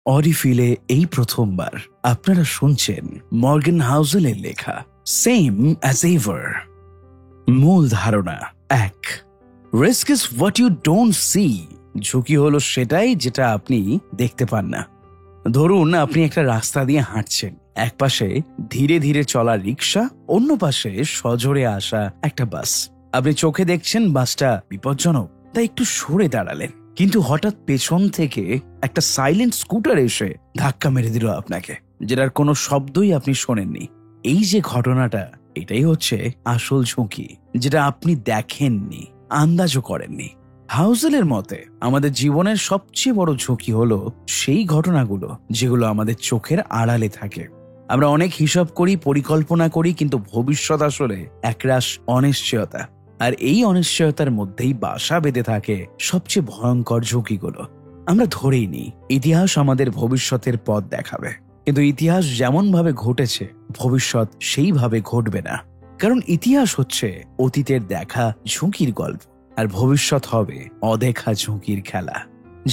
অডিফিলে এই প্রথমবার আপনারা শুনছেন মর্গান হাউজেলের লেখা সেম অ্যাজ এভার। মূল ধারণা 1, risk is what you don't see. ঝুঁকি হলো সেটাই যেটা আপনি দেখতে পান না। ধরুন আপনি একটা রাস্তা দিয়ে হাঁটছেন, এক পাশে ধীরে ধীরে চলা রিক্সা, অন্য পাশে সজোরে আসা একটা বাস। আপনি চোখে দেখছেন বাসটা বিপজ্জনক, তাই একটু সরে দাঁড়ালেন, কিন্তু হঠাৎ পেছন থেকে একটা সাইলেন্ট স্কুটার এসে ধাক্কা মেরে দিল আপনাকে, যেটার কোনো শব্দই আপনি শোনেননি। এই যে ঘটনাটা, এটাই হচ্ছে আসল ঝুঁকি, যেটা আপনি দেখেননি, আন্দাজও করেননি। হাউজেলের মতে আমাদের জীবনের সবচেয়ে বড় ঝুঁকি হলো সেই ঘটনাগুলো যেগুলো আমাদের চোখের আড়ালে থাকে। আমরা অনেক হিসাব করি, পরিকল্পনা করি, কিন্তু ভবিষ্যৎ আসলে একরাশ অনিশ্চয়তা। আর এই অনিশ্চয়তার মধ্যেই বাসা বেঁধে থাকে সবচেয়ে ভয়ঙ্কর ঝুঁকিগুলো। আমরা ধরেই নিই ইতিহাস আমাদের ভবিষ্যতের পথ দেখাবে, কিন্তু ইতিহাস যেমন ভাবে ঘটেছে ভবিষ্যৎ সেইভাবে ঘটবে না। কারণ ইতিহাস হচ্ছে অতীতের দেখা ঝুঁকির গল্প, আর ভবিষ্যৎ হবে অদেখা ঝুঁকির খেলা।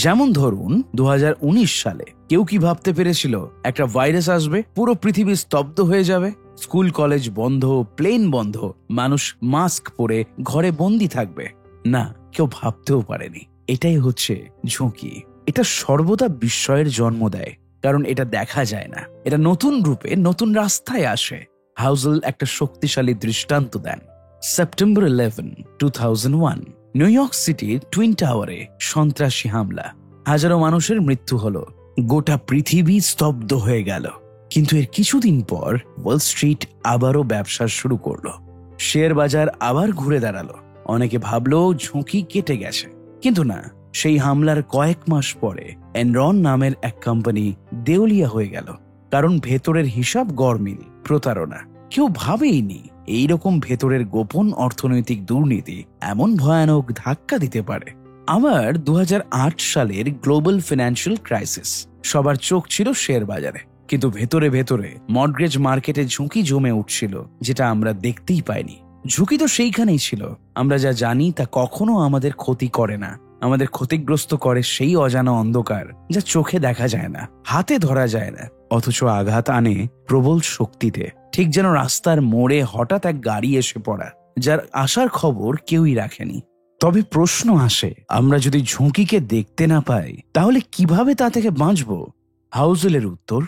যেমন ধরুন 2019 সালে কেউ কি ভাবতে পেরেছিল একটা ভাইরাস আসবে, পুরো পৃথিবী স্তব্ধ হয়ে যাবে, স্কুল কলেজ বন্ধ, প্লেন বন্ধ, মানুষ মাস্ক পরে ঘরে বন্দি থাকবে? না, কেউ ভাবতেও পারেনি। এটাই হচ্ছে ঝুঁকি। এটা সর্বদা বিস্ময়ের জন্ম দেয়, কারণ এটা দেখা যায় না, এটা নতুন রূপে নতুন রাস্তায় আসে। হাউজেল একটা শক্তিশালী দৃষ্টান্ত দেন। সেপ্টেম্বর 11, 2001 নিউ ইয়র্ক সিটির টুইন টাওয়ারে সন্ত্রাসী হামলা। হাজারো মানুষের মৃত্যু হলো, গোটা পৃথিবী স্তব্ধ হয়ে গেল। কিন্তু এর কিছুদিন পর ওয়াল স্ট্রিট আবারও ব্যবসা শুরু করলো, শেয়ার বাজার আবার ঘুরে দাঁড়ালো। অনেকে ভাবলো ঝুঁকি কেটে গেছে, কিন্তু না। সেই হামলার কয়েক মাস পরে এনরন নামের এক কোম্পানি দেউলিয়া হয়ে গেল, কারণ ভেতরের হিসাব গরমিল, প্রতারণা। কেউ ভাবেইনি এইরকম ভেতরের গোপন অর্থনৈতিক দুর্নীতি এমন ভয়ানক ধাক্কা দিতে পারে। আবার 2008 সালের গ্লোবাল ফিনান্সিয়াল ক্রাইসিস, সবার চোখ ছিল শেয়ার বাজারে, কিন্তু ভেতরে ভেতরে মর্টগেজ মার্কেটে ঝুঁকি জমে উঠছিল, যেটা আমরা দেখতেই পাইনি। ঝুঁকি তো সেইখানেই ছিল। আমরা যা জানি তা কখনো আমাদের ক্ষতি করে না, আমাদের ক্ষতিগ্রস্ত করে সেই অজানা অন্ধকার যা চোখে দেখা যায় না, হাতে ধরা যায় না, অথচ আঘাত আনে প্রবল শক্তিতে। ঠিক যেন রাস্তার মোড়ে হঠাৎ এক গাড়ি এসে পড়া, যার আসার খবর কেউই রাখেনি। তবে প্রশ্ন আসে, আমরা যদি ঝুঁকিকে দেখতে না পাই, তাহলে কিভাবে তা থেকে বাঁচব? হাউজেলের উত্তর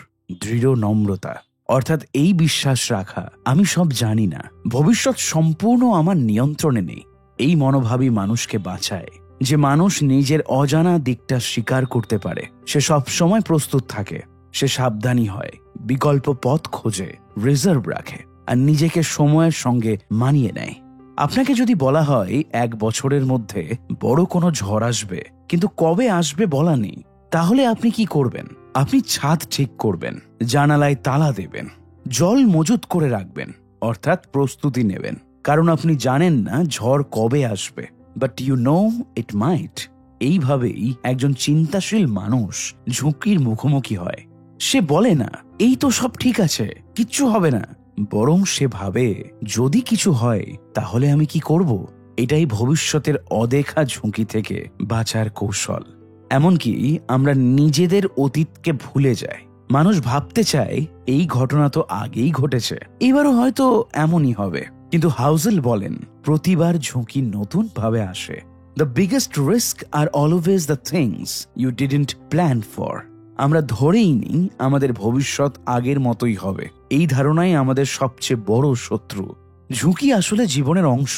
দৃঢ় নম্রতা, অর্থাৎ এই বিশ্বাস রাখা, আমি সব জানি না, ভবিষ্যৎ সম্পূর্ণ আমার নিয়ন্ত্রণে নেই। এই মনোভাবই মানুষকে বাঁচায়। যে মানুষ নিজের অজানা দিকটা স্বীকার করতে পারে, সে সব সময় প্রস্তুত থাকে, সে সাবধানী হয়, বিকল্প পথ খোঁজে, রিজার্ভ রাখে, আর নিজেকে সময়ের সঙ্গে মানিয়ে নেয়। আপনাকে যদি বলা হয় 1 বছরের মধ্যে বড় কোনো ঝড় আসবে, কিন্তু কবে আসবে বলা নেই, তাহলে আপনি কি করবেন? আপনি ছাদ ঠিক করবেন, জানালায় তালা দেবেন, জল মজুত করে রাখবেন, অর্থাৎ প্রস্তুতি নেবেন। কারণ আপনি জানেন না ঝড় কবে আসবে, বাট ইউ নো ইট মাইট। এইভাবেই একজন চিন্তাশীল মানুষ ঝুঁকির মুখোমুখি হয়। সে বলে না এই তো সব ঠিক আছে, কিচ্ছু হবে না, বরং সে ভাবে যদি কিছু হয় তাহলে আমি কি করব? এটাই ভবিষ্যতের অদেখা ঝুঁকি থেকে বাঁচার কৌশল। এমনকি আমরা নিজেদের অতীতকে ভুলে যাই। মানুষ ভাবতে চায় এই ঘটনা তো আগেই ঘটেছে, এবারও হয়তো এমনই হবে। কিন্তু হাউজেল বলেন প্রতিবার ঝুঁকি নতুন ভাবে আসে। The biggest risk are always the things you didn't plan for. আমরা ধরেই নিই আমাদের ভবিষ্যৎ আগের মতোই হবে। এই ধারণাই আমাদের সবচেয়ে বড় শত্রু। ঝুঁকি আসলে জীবনের অংশ।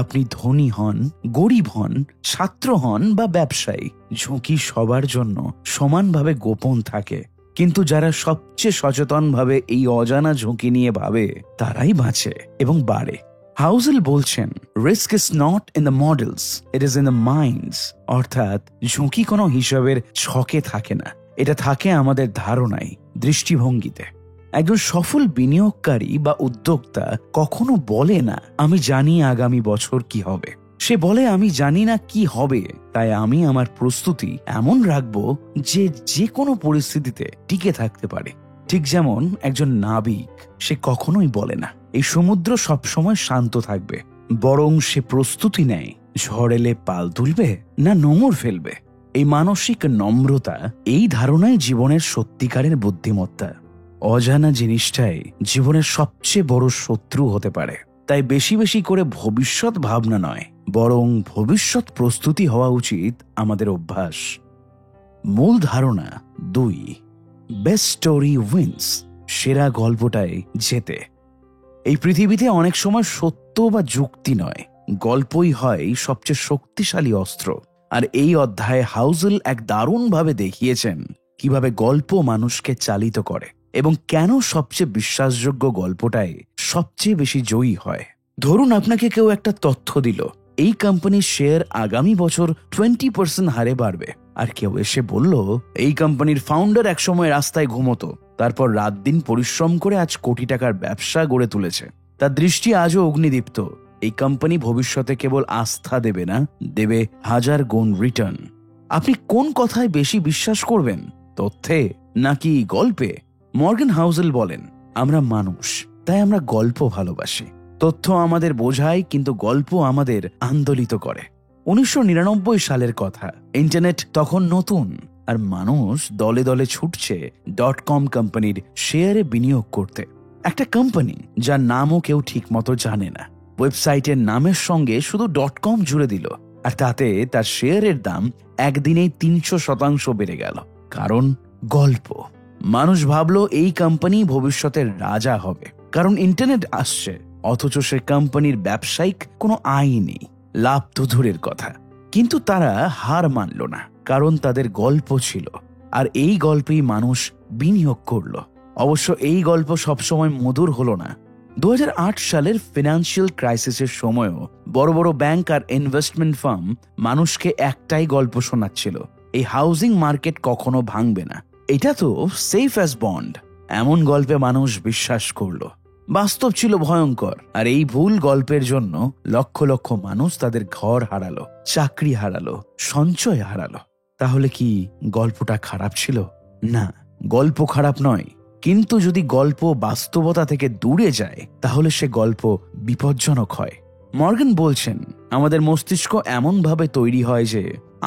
আপনি ধনী হন, গরিব হন, ছাত্র হন বা ব্যবসায়ী, ঝুঁকি সবার জন্য সমানভাবে গোপন থাকে। কিন্তু যারা সবচেয়ে সচেতনভাবে এই অজানা ঝুঁকি নিয়ে ভাবে, তারাই বাঁচে এবং বাড়ে। হাউজেল বলছেন risk is not in the models, it is in the minds. অর্থাৎ ঝুঁকি কোনো হিসাবের ছকে থাকে না, এটা থাকে আমাদের ধারণায়, দৃষ্টিভঙ্গিতে। একজন সফল বিনিয়োগকারী বা উদ্যোক্তা কখনো বলে না আমি জানি আগামী বছর কি হবে। সে বলে আমি জানি না কি হবে, তাই আমি আমার প্রস্তুতি এমন রাখবো যে যে কোনো পরিস্থিতিতে টিকে থাকতে পারে। ঠিক যেমন একজন নাবিক, সে কখনোই বলে না এই সমুদ্র সবসময় শান্ত থাকবে, বরং সে প্রস্তুতি নেয় ঝড় এলে পাল তুলবে না নোঙর ফেলবে। এই মানসিক নম্রতা, এই ধারণাই জীবনের সত্যিকারের বুদ্ধিমত্তা। অজানা জিনিসটাই জীবনের সবচেয়ে বড় শত্রু হতে পারে। তাই বেশি বেশি করে ভবিষ্যৎ ভাবনা নয়, বরং ভবিষ্যৎ প্রস্তুতি হওয়া উচিত আমাদের অভ্যাস। মূল ধারণা 2, বেস্ট স্টোরি উইন্স। সেরা গল্পটাই জেতে। এই পৃথিবীতে অনেক সময় সত্য বা যুক্তি নয়, গল্পই হয় সবচেয়ে শক্তিশালী অস্ত্র। আর এই অধ্যায়ে হাউজেল এক দারুণভাবে দেখিয়েছেন কিভাবে গল্প মানুষকে চালিত করে এবং কেন সবচেয়ে বিশ্বাসযোগ্য গল্পটাই সবচেয়ে বেশি জয়ী হয়। ধরুন আপনাকে কেউ একটা তথ্য দিল, এই কোম্পানির শেয়ার আগামী বছর 20% হারে বাড়বে। আর কেউ এসে বলল, এই কোম্পানির ফাউন্ডার একসময় রাস্তায় ঘুমোতো, তারপর রাত দিন পরিশ্রম করে আজ কোটি টাকার ব্যবসা গড়ে তুলেছে। তার দৃষ্টি আজও অগ্নিদীপ্ত। এই কোম্পানি ভবিষ্যতে কেবল আস্থা দেবে না, দেবে 1000 গুণ রিটার্ন। আপনি কোন কথায় বেশি বিশ্বাস করবেন, তথ্যে নাকি গল্পে? মর্গান হাউজেল বলেন, আমরা মানুষ, তাই আমরা গল্প ভালোবাসি। তথ্য আমাদের বোঝায়, কিন্তু গল্প আমাদের আন্দোলিত করে। 1999 সালের কথা। ইন্টারনেট তখন নতুন, আর মানুষ দলে দলে ছুটছে .com কোম্পানির শেয়ারে বিনিয়োগ করতে। একটা কোম্পানি যার নামও কেউ ঠিক মতো জানে না, ওয়েবসাইটের নামের সঙ্গে শুধু .com জুড়ে দিল, আর তাতে তার শেয়ারের দাম একদিনেই 300% বেড়ে গেল। কারণ গল্প। মানুষ ভাবলো এই কোম্পানি ভবিষ্যতের রাজা হবে, কারণ ইন্টারনেট আসছে। অথচ সে কোম্পানির ব্যবসায়িক কোনো আয় নেই, লাভ তো দূরের কথা। কিন্তু তারা হার মানল না, কারণ তাদের গল্প ছিল, আর এই গল্পেই মানুষ বিনিয়োগ করল। অবশ্য এই গল্প সবসময় মধুর হলো না। 2008 সালের ফিনান্সিয়াল ক্রাইসিসের সময়ও বড় বড় ব্যাংক আর ইনভেস্টমেন্ট ফার্ম মানুষকে একটাই গল্প শোনাচ্ছিল, এই হাউজিং মার্কেট কখনো ভাঙবে না, এটা তো সেফ অ্যাজ বন্ড। এমন গল্পে মানুষ বিশ্বাস করল। বাস্তব ছিল ভয়ঙ্কর, আর এই ভুল গল্পের জন্য লক্ষ লক্ষ মানুষ তাদের ঘর হারালো, চাকরি হারালো, সঞ্চয় হারালো। তাহলে কি গল্পটা খারাপ ছিল? না, গল্প খারাপ নয়, কিন্তু যদি গল্প বাস্তবতা থেকে দূরে যায় তাহলে সে গল্প বিপজ্জনক হয়। মর্গান বলছেন, আমাদের মস্তিষ্ক এমনভাবে তৈরি হয় যে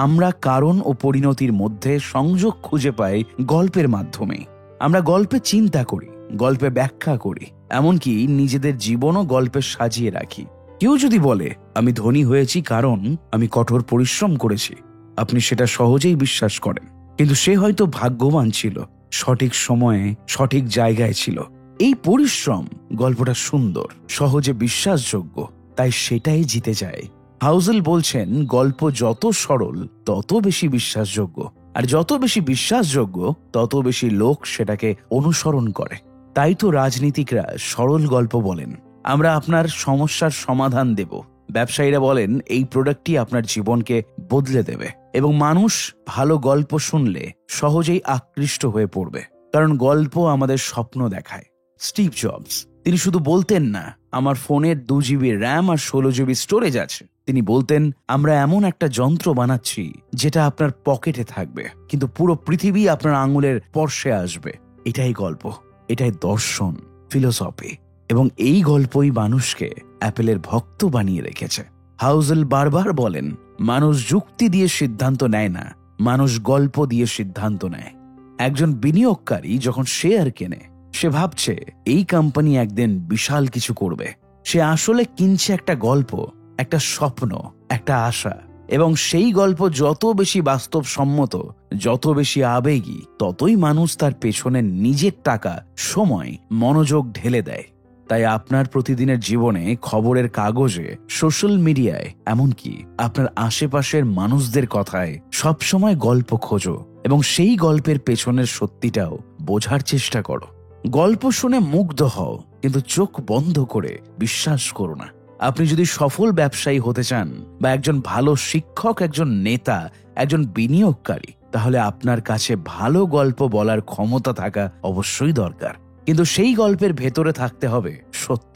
আমরা কারণ ও পরিণতির মধ্যে সংযোগ খুঁজে পাই গল্পের মাধ্যমে। আমরা গল্পে চিন্তা করি, গল্পে ব্যাখ্যা করি, এমনকি নিজেদের জীবনও গল্পে সাজিয়ে রাখি। কেউ যদি বলে, আমি ধনী হয়েছি কারণ আমি কঠোর পরিশ্রম করেছি, আপনি সেটা সহজেই বিশ্বাস করেন। কিন্তু সে হয়তো ভাগ্যবান ছিল, সঠিক সময়ে সঠিক জায়গায় ছিল। এই পরিশ্রম গল্পটা সুন্দর, সহজে বিশ্বাসযোগ্য, তাই সেটাই জিতে যায়। হাউজেল বলছেন, গল্প যত সরল তত বেশি বিশ্বাসযোগ্য, আর যত বেশি বিশ্বাসযোগ্য তত বেশি লোক সেটাকে অনুসরণ করে। তাই তো রাজনীতিকরা সরল গল্প বলেন, আমরা আপনার সমস্যার সমাধান দেব। ব্যবসায়ীরা বলেন, এই প্রোডাক্টটি আপনার জীবনকে বদলে দেবে। এবং মানুষ ভালো গল্প শুনলে সহজেই আকৃষ্ট হয়ে পড়বে, কারণ গল্প আমাদের স্বপ্ন দেখায়। স্টিভ জবস, তিনি শুধু বলতেন না, আমার ফোনের 2 GB র্যাম আর 16 GB স্টোরেজ আছে। তিনি বলতেন, আমরা এমন একটা যন্ত্র বানাচ্ছি যেটা আপনার পকেটে থাকবে, কিন্তু পুরো পৃথিবী আপনার আঙুলের স্পর্শে আসবে। এটাই গল্প, এটাই দর্শন, ফিলোসফি। এবং এই গল্পই মানুষকে অ্যাপেলের ভক্ত বানিয়ে রেখেছে। হাউজেল বারবার বলেন, মানুষ যুক্তি দিয়ে সিদ্ধান্ত নেয় না, মানুষ গল্প দিয়ে সিদ্ধান্ত নেয়। একজন বিনিয়োগকারী যখন শেয়ার কেনে, সে ভাবছে এই কোম্পানি একদিন বিশাল কিছু করবে। সে আসলে কিনছে একটা গল্প, একটা স্বপ্ন, একটা আশা। এবং সেই গল্প যত বেশি বাস্তবসম্মত, যত বেশি আবেগী, ততই মানুষ তার পেছনে নিজের টাকা, সময়, মনোযোগ ঢেলে দেয়। তাই আপনার প্রতিদিনের জীবনে, খবরের কাগজে, সোশ্যাল মিডিয়ায়, এমনকি আপনার আশেপাশের মানুষদের কথায় সবসময় গল্প খোঁজো, এবং সেই গল্পের পেছনের সত্যিটাও বোঝার চেষ্টা করো। গল্প শুনে মুগ্ধ হও, কিন্তু চোখ বন্ধ করে বিশ্বাস করো না। আপনি যদি সফল ব্যবসায়ী হতে চান, বা একজন ভালো শিক্ষক, একজন নেতা, একজন বিনিয়োগকারী, তাহলে আপনার কাছে ভালো গল্প বলার ক্ষমতা থাকা অবশ্যই দরকার। কিন্তু সেই গল্পের ভেতরে থাকতে হবে সত্য।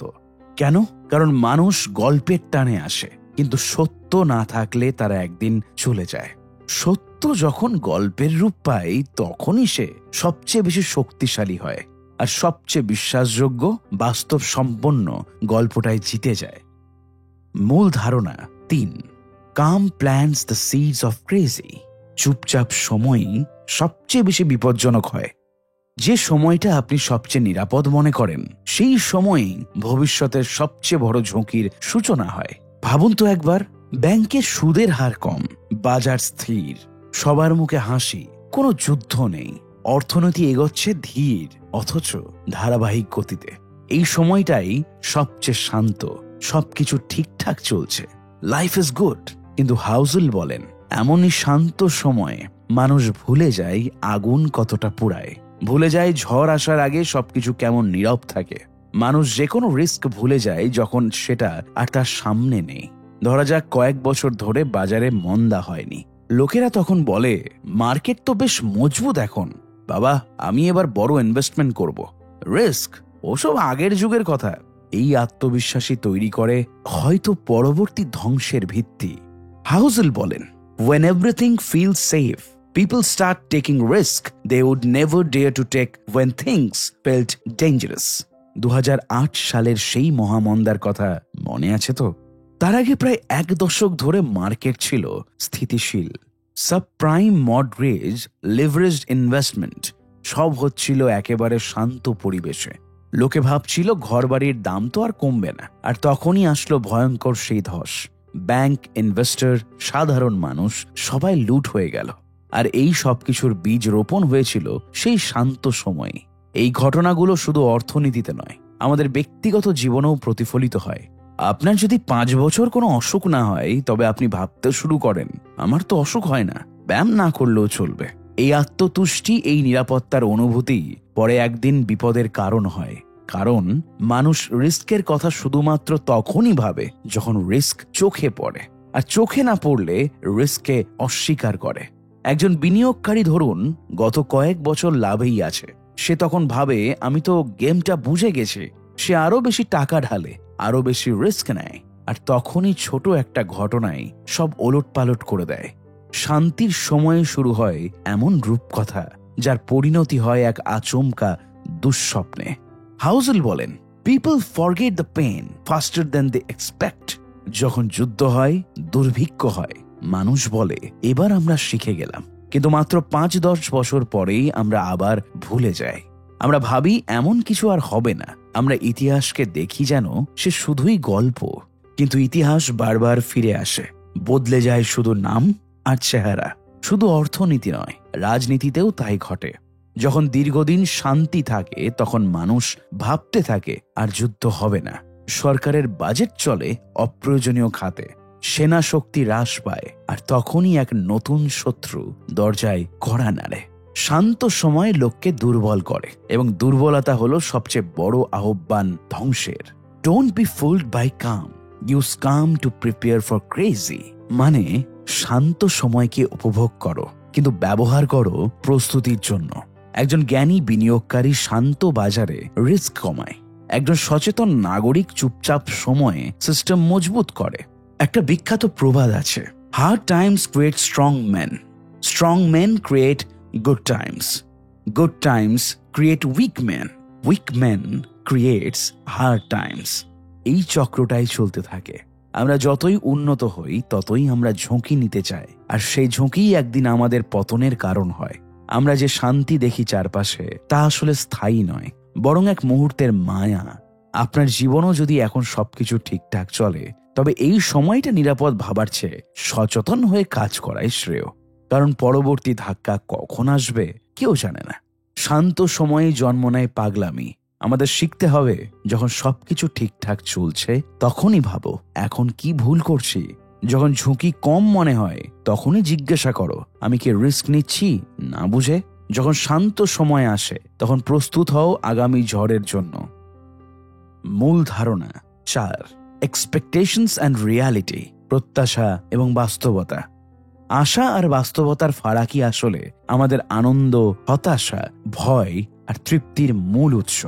কেন? কারণ মানুষ গল্পের টানে আসে, কিন্তু সত্য না থাকলে তারা একদিন চলে যায়। সত্য যখন গল্পের রূপ পায়, তখনই সে সবচেয়ে বেশি শক্তিশালী হয়, আর সবচেয়ে বিশ্বাসযোগ্য, বাস্তব সম্পন্ন গল্পটাই জিতে যায়। মূল ধারণা 3, come plants the seeds of crazy. চুপচাপ সময়ই সবচেয়ে বেশি বিপজ্জনক হয়। যে সময়টা আপনি সবচেয়ে নিরাপদ মনে করেন, সেই সময়ই ভবিষ্যতের সবচেয়ে বড় ঝুঁকির সূচনা হয়। ভাবুন তো একবার, ব্যাংকে সুদের হার কম, বাজার স্থির, সবার মুখে হাসি, কোনো যুদ্ধ নেই, অর্থনীতি এগোচ্ছে ধীর অথচ ধারাবাহিক গতিতে। এই সময়টাই সবচেয়ে শান্ত, সবকিছু ঠিকঠাক চলছে, লাইফ ইজ গুড। কিন্তু হাউজেল বলেন, এমনই শান্ত সময়ে মানুষ ভুলে যায় আগুন কতটা পুড়ায়, ভুলে যায় ঝড় আসার আগে সবকিছু কেমন নীরব থাকে। মানুষ যে কোনো রিস্ক ভুলে যায় যখন সেটা আর তার সামনে নেই। ধরা যাক কয়েক বছর ধরে বাজারে মন্দা হয়নি, লোকেরা তখন বলে মার্কেট তো বেশ মজবুত এখন, বাবা আমি এবার বড় ইনভেস্টমেন্ট করব। রিস্ক ওসব আগের যুগের কথা। এই আত্মবিশ্বাসী তৈরি করে হয়তো পরবর্তী ধ্বংসের ভিত্তি। হাউজেল বলেন, when everything feels safe, people start taking risk they would never dare to take when things felt dangerous। 2008 সালের সেই মহামন্দার কথা মনে আছে তো? তার আগে প্রায় এক দশক ধরে মার্কেট ছিল স্থিতিশীল। সাবপ্রাইম মর্টগেজ, লিভারেজড ইনভেস্টমেন্ট সব হচ্ছিল একেবারে শান্ত পরিবেশে। লোকে ভাবছিল ঘরবাড়ির দাম তো আর কমবে না। আর তখনই আসলো ভয়ঙ্কর সেই ধস। ব্যাংক, ইনভেস্টর, সাধারণ মানুষ সবাই লুট হয়ে গেল। আর এই সবকিছুর বীজ রোপণ হয়েছিল সেই শান্ত সময়ে। এই ঘটনাগুলো শুধু অর্থনীতিতে নয়, আমাদের ব্যক্তিগত জীবনেও প্রতিফলিত হয়। আপনার যদি 5 বছর কোনো অসুখ না হয়, তবে আপনি ভাবতে শুরু করেন আমার তো অসুখ হয় না, ব্যায়াম না করলেও চলবে। এই আত্মতুষ্টি, এই নিরাপত্তার অনুভূতি পরে একদিন বিপদের কারণ হয়। কারণ মানুষ রিস্কের কথা শুধুমাত্র তখনই ভাবে যখন রিস্ক চোখে পড়ে, আর চোখে না পড়লে রিস্ককে অস্বীকার করে। একজন বিনিয়োগকারী ধরুন গত কয়েক বছর লাভেই আছে, সে তখন ভাবে আমি তো গেমটা বুঝে গেছি। সে আরো বেশি টাকা ঢালে, আরো বেশি রিস্ক নেয়, আর তখনই ছোট একটা ঘটনায় সব ওলটপালট করে দেয়। শান্তির সময়ে শুরু হয় এমন রূপকথা যার পরিণতি হয় এক আচমকা দুঃস্বপ্নে। হাউজেল বলেন, people forget the pain faster than they expect. যখন যুদ্ধ হয়, দুর্ভিক্ষ হয়, মানুষ বলে এবার আমরা শিখে গেলাম। কিন্তু মাত্র 5-10 বছর পরেই আমরা আবার ভুলে যাই। আমরা ভাবি এমন কিছু আর হবে না। আমরা ইতিহাসকে দেখি যেন সে শুধুই গল্প, কিন্তু ইতিহাস বারবার ফিরে আসে। বদলে যায় শুধু নাম আর চেহারা। শুধু অর্থনীতি নয়, রাজনীতিতেও তাই ঘটে। যখন দীর্ঘদিন শান্তি থাকে, তখন মানুষ ভাবতে থাকে আর যুদ্ধ হবে না। সরকারের বাজেট চলে অপ্রয়োজনীয় খাতে, সেনা শক্তি হ্রাস পায়, আর তখনই এক নতুন শত্রু দরজায় কড়া নাড়ে। শান্ত সময় লোককে দুর্বল করে, এবং দুর্বলতা হলো সবচেয়ে বড় আহ্বান ধ্বংসের। Don't be fooled by calm, use calm to prepare for crazy. মানে শান্ত সময়কে উপভোগ করো, কিন্তু ব্যবহার করো প্রস্তুতির জন্য। একজন জ্ঞানী বিনিয়োগকারী শান্ত বাজারে রিস্ক কমায়। একজন সচেতন নাগরিক চুপচাপ সময়ে সিস্টেম মজবুত করে। একটা বিখ্যাত প্রবাদ আছে, hard times create strong men, strong men create good times, good times create weak men, weak men creates hard times. এই চক্রটাই চলতে থাকে। আমরা যতই উন্নত হই, ততই আমরা ঝুঁকি নিতে চাই, আর সেই ঝুঁকিই একদিন আমাদের পতনের কারণ হয়। আমরা যে শান্তি দেখি চারপাশে, তা আসলে স্থায়ী নয়, বরং এক মুহূর্তের মায়া। আপনার জীবনও যদি এখন সবকিছু ঠিকঠাক চলে, তবে এই সময়টা নিরাপদ ভাবার চেয়ে সচেতন হয়ে কাজ করাই শ্রেয়। কারণ পরবর্তী ধাক্কা কখন আসবে কেউ জানে না। শান্ত সময়ে জন্ম নেয় পাগলামি। আমাদের শিখতে হবে, যখন সবকিছু ঠিকঠাক চলছে তখনই ভাবো এখন কি ভুল করছি। যখন ঝুঁকি কম মনে হয়, তখনই জিজ্ঞাসা করো আমি কি রিস্ক নিচ্ছি না বুঝে। যখন শান্ত সময় আসে, তখন প্রস্তুত হও আগামী ঝড়ের জন্য। মূল ধারণা 4, এক্সপেকটেশনস অ্যান্ড রিয়ালিটি, প্রত্যাশা এবং বাস্তবতা। আশা আর বাস্তবতার ফারাকই আসলে আমাদের আনন্দ, হতাশা, ভয় আর তৃপ্তির মূল উৎস।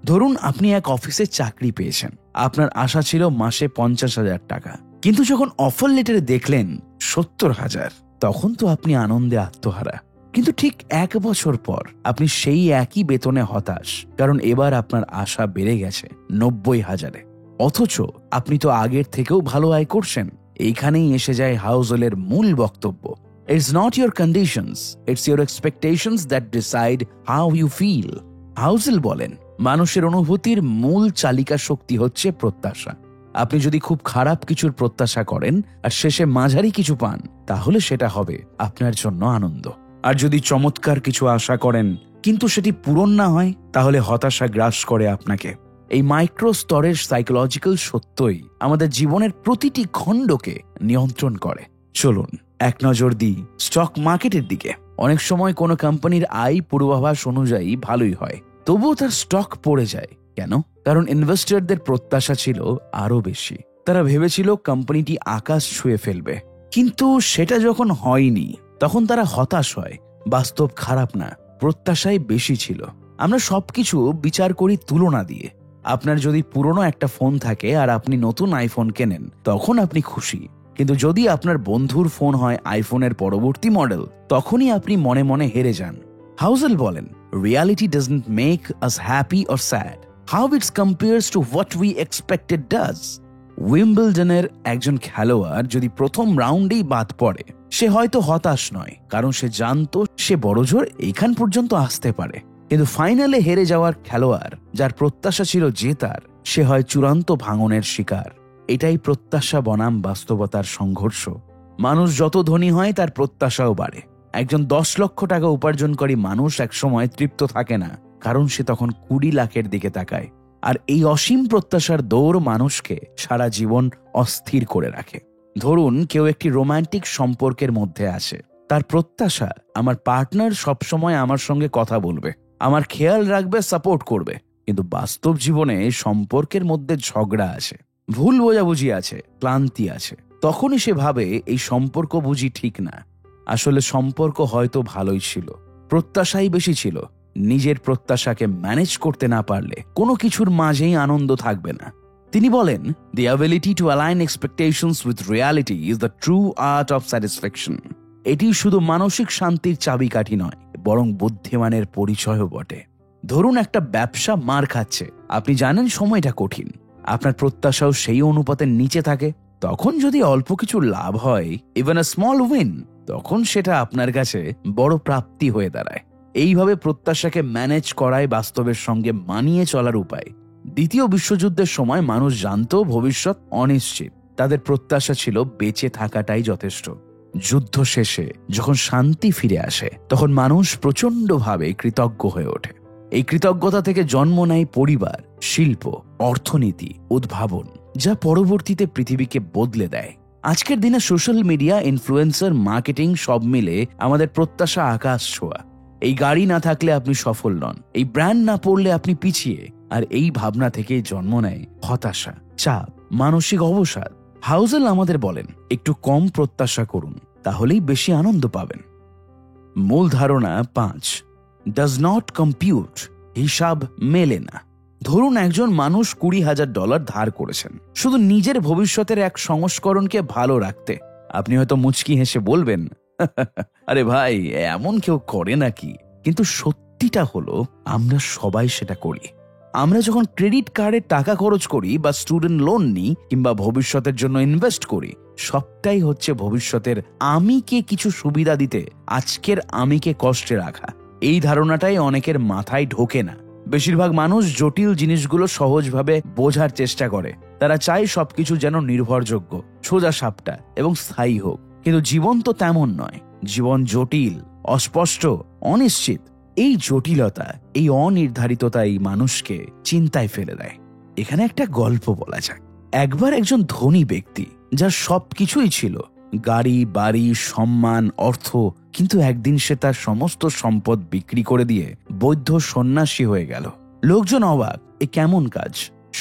ধরুন আপনি এক অফিসে চাকরি পেয়েছেন। আপনার আশা ছিল মাসে 50,000 টাকা, কিন্তু যখন অফার লেটারে দেখলেন 70,000, তখন তো আপনি আনন্দে আত্মহারা। কিন্তু ঠিক 1 বছর পর আপনি সেই একই বেতনে হতাশ, কারণ এবার আপনার আশা বেড়ে গেছে 90,000-এ। অথচ আপনি তো আগের থেকেও ভালো আয় করছেন। এইখানেই এসে যায় হাউজেলের মূল বক্তব্য। It's not your conditions, it's your expectations that decide how you feel. Housel বলেন, মানুষের অনুভূতির মূল চালিকা শক্তি হচ্ছে প্রত্যাশা। আপনি যদি খুব খারাপ কিছুর প্রত্যাশা করেন আর শেষে মাঝারি কিছু পান, তাহলে সেটা হবে আপনার জন্য আনন্দ। আর যদি চমৎকার কিছু আশা করেন কিন্তু সেটি পূরণ না হয়, তাহলে হতাশা গ্রাস করে আপনাকে। এই মাইক্রো স্তরের সাইকোলজিক্যাল সত্যই আমাদের জীবনের প্রতিটি খণ্ডকে নিয়ন্ত্রণ করে। চলুন এক নজর দিই স্টক মার্কেটের দিকে। অনেক সময় কোনো কোম্পানির আয় পূর্বাভাস অনুযায়ী ভালোই হয়, তবুও তার স্টক পড়ে যায়। কেন? কারণ ইনভেস্টরদের প্রত্যাশা ছিল আরো বেশি। তারা ভেবেছিল কোম্পানিটি আকাশ ছুঁয়ে ফেলবে, কিন্তু সেটা যখন হয়নি তখন তারা হতাশ হয়। বাস্তব খারাপ না, প্রত্যাশাই বেশি ছিল। আমরা সবকিছু বিচার করি তুলনা দিয়ে। আপনার যদি পুরনো একটা ফোন থাকে আর আপনি নতুন আইফোন কেনেন, তখন আপনি খুশি। কিন্তু যদি আপনার বন্ধুর ফোন হয় আইফোনের পরবর্তী মডেল, তখনই আপনি মনে মনে হেরে যান। হাউজেল বলেন, reality doesn't make us happy or sad, how it's compares to what we expected does. উইম্বলডনের একজন খেলোয়াড় যদি প্রথম রাউন্ডেই বাদ পড়ে, সে হয়তো হতাশ নয়, কারণ সে জানতো সে বড়জোর এখান পর্যন্ত আসতে পারে। কিন্তু ফাইনালে হেরে যাওয়ার খেলোয়াড়, যার প্রত্যাশা ছিল জেতার, সে হয় চূড়ান্ত ভাঙনের শিকার। এটাই প্রত্যাশা বনাম বাস্তবতার সংঘর্ষ। মানুষ যত ধনী হয় তার প্রত্যাশাও বাড়ে। একজন 10 লক্ষ টাকা উপার্জনকারী মানুষ একসময় তৃপ্ত থাকে না, কারণ সে তখন 20 লাখের দিকে তাকায়। আর এই অসীম প্রত্যাশার দৌড় মানুষকে সারা জীবন অস্থির করে রাখে। ধরুন কেউ একটি রোমান্টিক সম্পর্কের মধ্যে আছে। তার প্রত্যাশা, আমার পার্টনার সবসময় আমার সঙ্গে কথা বলবে, আমার খেয়াল রাখবে, সাপোর্ট করবে। কিন্তু বাস্তব জীবনে সম্পর্কের মধ্যে ঝগড়া আছে, ভুল বোঝাবুঝি আছে, ক্লান্তি আছে। তখনই সে ভাবে এই সম্পর্ক বুঝি ঠিক না। আসলে সম্পর্ক হয়তো ভালোই ছিল, প্রত্যাশাই বেশি ছিল। নিজের প্রত্যাশাকে ম্যানেজ করতে না পারলে কোনো কিছুর মাঝেই আনন্দ থাকবে না। তিনি বলেন, the ability to align expectations with reality is the true art of satisfaction. এটি শুধু মানসিক শান্তির চাবিকাঠি নয়, বরং বুদ্ধিমানের পরিচয়ও বটে। ধরুন একটা ব্যবসা মার খাচ্ছে, আপনি জানেন সময়টা কঠিন, আপনার প্রত্যাশাও সেই অনুপাতের নিচে থাকে। তখন যদি অল্প কিছু লাভ হয়, ইভেন আ স্মল উইন, তখন সেটা আপনার কাছে বড় প্রাপ্তি হয়ে দাঁড়ায়। এইভাবে প্রত্যাশাকে ম্যানেজ করায় বাস্তবের সঙ্গে মানিয়ে চলার উপায়। দ্বিতীয় বিশ্বযুদ্ধের সময় মানুষ জানতো ভবিষ্যৎ অনিশ্চিত। তাদের প্রত্যাশা ছিল বেঁচে থাকাটাই যথেষ্ট। যুদ্ধ শেষে যখন শান্তি ফিরে আসে, তখন মানুষ প্রচণ্ডভাবে কৃতজ্ঞ হয়ে ওঠে। এই কৃতজ্ঞতা থেকে জন্ম নেয় পরিবার, শিল্প, অর্থনীতি, উদ্ভাবন, যা পরবর্তীতে পৃথিবীকে বদলে দেয়। আজকের দিনে সোশ্যাল মিডিয়া, ইনফ্লুয়েন্সার, মার্কেটিং সব মিলে আমাদের প্রত্যাশা আকাশ ছোঁয়া। এই গাড়ি না থাকলে আপনি সফল নন, এই ব্র্যান্ড না পড়লে আপনি পিছিয়ে। আর এই ভাবনা থেকেই জন্ম নেয় হতাশা, চাপ, মানসিক অবসাদ। হাউজেল আমাদের বলেন, একটু কম প্রত্যাশা করুন, তাহলেই বেশি আনন্দ পাবেন। মূল ধারণা 5, ডাজ নট কম্পিউট, হিসাব মেলে না। ধরুন একজন মানুষ $20,000 ধার করেছেন শুধু নিজের ভবিষ্যতের এক সংস্করণকে ভালো রাখতে। আপনি হয়তো মুচকি হেসে বলবেন, আরে ভাই, এমন কেউ করে নাকি? কিন্তু সত্যিটা হলো, আমরা সবাই সেটা করি। আমরা যখন ক্রেডিট কার্ডে টাকা খরচ করি বা স্টুডেন্ট লোন নিই কিংবা ভবিষ্যতের জন্য ইনভেস্ট করি, সবটাই হচ্ছে ভবিষ্যতের আমিকে কিছু সুবিধা দিতে আজকের আমিকে কষ্টে রাখা। এই ধারণাটাই অনেকের মাথায় ঢোকে না। বেশিরভাগ মানুষ জটিল জিনিসগুলো সহজভাবে বোঝার চেষ্টা করে। তারা চায় সবকিছু যেন নির্ভরযোগ্য, সোজা সাপটা এবং স্থায়ী হোক। কিন্তু জীবন তো তেমন নয়। জীবন জটিল, অস্পষ্ট, অনিশ্চিত। এই জটিলতা, এই অনির্ধারিততাই মানুষকে চিন্তায় ফেলে দেয়। এখানে একটা গল্প বলা যাক। একবার একজন ধনী ব্যক্তি, যার সবকিছুই ছিল, গাড়ি, বাড়ি, সম্মান, অর্থ, কিন্তু একদিন সে তার সমস্ত সম্পদ বিক্রি করে দিয়ে বৌদ্ধ সন্ন্যাসী হয়ে গেল। লোকজন অবাক, এ কেমন কাজ?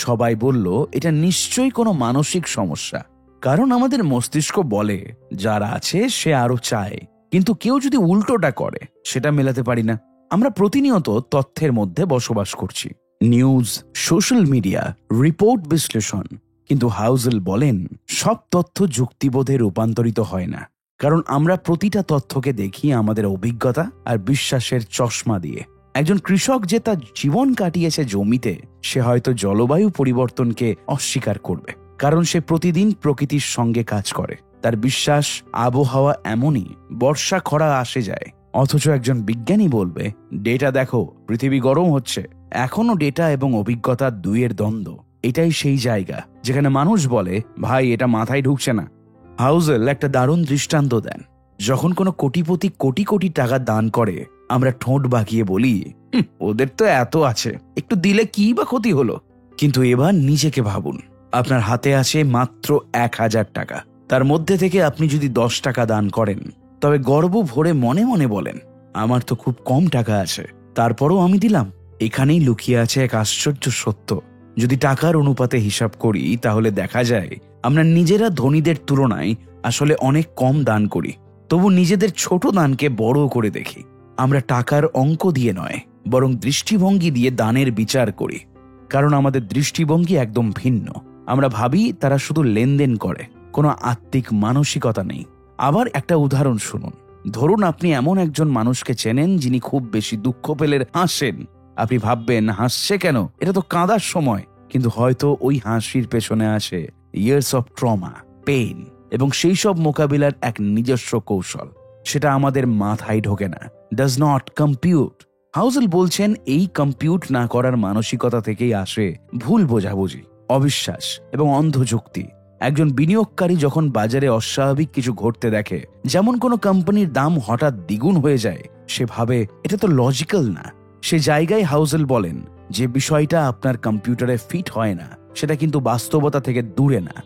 সবাই বলল, এটা নিশ্চয়ই কোনো মানসিক সমস্যা। কারণ আমাদের মস্তিষ্ক বলে, যার আছে সে আরো চায়, কিন্তু কেউ যদি উল্টোটা করে সেটা মেলাতে পারি না। আমরা প্রতিনিয়ত তথ্যের মধ্যে বসবাস করছি, নিউজ, সোশ্যাল মিডিয়া, রিপোর্ট, বিশ্লেষণ। কিন্তু হাউজেল বলেন, সব তথ্য যুক্তিবোধে রূপান্তরিত হয় না, কারণ আমরা প্রতিটা তথ্যকে দেখি আমাদের অভিজ্ঞতা আর বিশ্বাসের চশমা দিয়ে। একজন কৃষক যে তার জীবন কাটিয়েছে জমিতে, সে হয়তো জলবায়ু পরিবর্তনকে অস্বীকার করবে, কারণ সে প্রতিদিন প্রকৃতির সঙ্গে কাজ করে। তার বিশ্বাস আবহাওয়া এমনই, বর্ষা খরা আসে যায়। অথচ একজন বিজ্ঞানী বলবে, ডেটা দেখো, পৃথিবী গরম হচ্ছে। এখনো ডেটা এবং অভিজ্ঞতা দুইয়ের দ্বন্দ্ব। এটাই সেই জায়গা যেখানে মানুষ বলে, ভাই এটা মাথায় ঢুকছে না। হাউজেল একটা দারুণ দৃষ্টান্ত দেন। যখন কোনো কোটিপতি কোটি কোটি টাকা দান করে, আমরা ঠোঁট বাঁকিয়ে বলি, ওদের তো এত আছে, একটু দিলে কি বা ক্ষতি হলো। কিন্তু এবার নিজেকে ভাবুন, আপনার হাতে আছে মাত্র 1000 টাকা। তার মধ্যে থেকে আপনি যদি 10 টাকা দান করেন, তবে গর্ব ভরে মনে মনে বলেন, আমার তো খুব কম টাকা আছে, তারপরও আমি দিলাম। এখানেই লুকিয়ে আছে এক আশ্চর্য সত্য। যদি টাকার অনুপাতে হিসাব করি, তাহলে দেখা যায় আমরা নিজেরা ধনীদের তুলনায় আসলে অনেক কম দান করি। তবু নিজেদের ছোট দানকে বড় করে দেখি। আমরা টাকার অঙ্ক দিয়ে নয়, বরং দৃষ্টিভঙ্গি দিয়ে দানের বিচার করি। কারণ আমাদের দৃষ্টিভঙ্গি একদম ভিন্ন। আমরা ভাবি তারা শুধু লেনদেন করে, কোনো আত্মিক মানসিকতা নেই। আবার একটা উদাহরণ শুনুন। ধরুন আপনি এমন একজন মানুষকে চেনেন যিনি খুব বেশি দুঃখ পেলে হাসেন। আপনি ভাববেন, হাসছে কেন, এটা তো কাঁদার সময়। কিন্তু হয়তো ওই হাসির পেছনে আসে ইয়ার্স অফ ট্রমা, পেইন এবং সেই সব মোকাবিলার এক নিজস্ব কৌশল। সেটা আমাদের মাথায় ঢোকে না, ডাজ নট কম্পিউট। হাউজেল বলছেন, এই কম্পিউট না করার মানসিকতা থেকেই আসে ভুল বোঝাবুঝি, অবিশ্বাস এবং অন্ধ যুক্তি। একজন বিনিয়োগকারী যখন বাজারে অস্বাভাবিক কিছু ঘটতে দেখে, যেমন কোনো কোম্পানির দাম হঠাৎ দ্বিগুণ হয়ে যায়, সে ভাবে এটা তো লজিক্যাল না। সে জায়গায় হাউজেল বলেন, যে বিষয়টা আপনার কম্পিউটারে ফিট হয় না, সেটা কিন্তু বাস্তবতা থেকে দূরে না।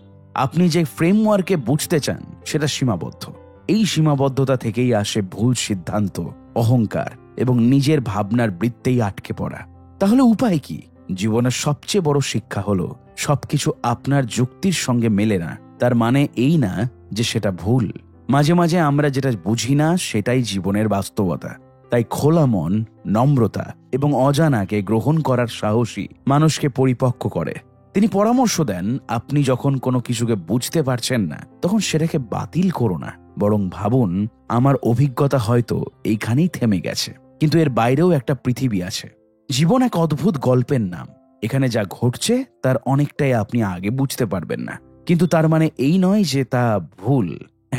আপনি যে ফ্রেমওয়ার্কে বুঝতে চান, সেটা সীমাবদ্ধ। এই সীমাবদ্ধতা থেকেই আসে ভুল সিদ্ধান্ত, অহংকার এবং নিজের ভাবনার বৃত্তেই আটকে পড়া। তাহলে উপায় কি? জীবনের সবচেয়ে বড় শিক্ষা হলো, সবকিছু আপনার যুক্তির সঙ্গে মেলে না তার মানে এই না যে সেটা ভুল। মাঝে মাঝে আমরা যেটা বুঝি না, সেটাই জীবনের বাস্তবতা। তাই খোলা মন, নম্রতা এবং অজানাকে গ্রহণ করার সাহসী মানুষকে পরিপক্ক করে। তিনি পরামর্শ দেন, আপনি যখন কোনো কিছুকে বুঝতে পারছেন না, তখন সেটাকে বাতিল করো না, বরং ভাবুন, আমার অভিজ্ঞতা হয়তো এইখানেই থেমে গেছে, কিন্তু এর বাইরেও একটা পৃথিবী আছে। জীবন এক অদ্ভুত গল্পের নাম। এখানে যা ঘটছে তার অনেকটাই আপনি আগে বুঝতে পারবেন না, কিন্তু তার মানে এই নয় যে তা ভুল।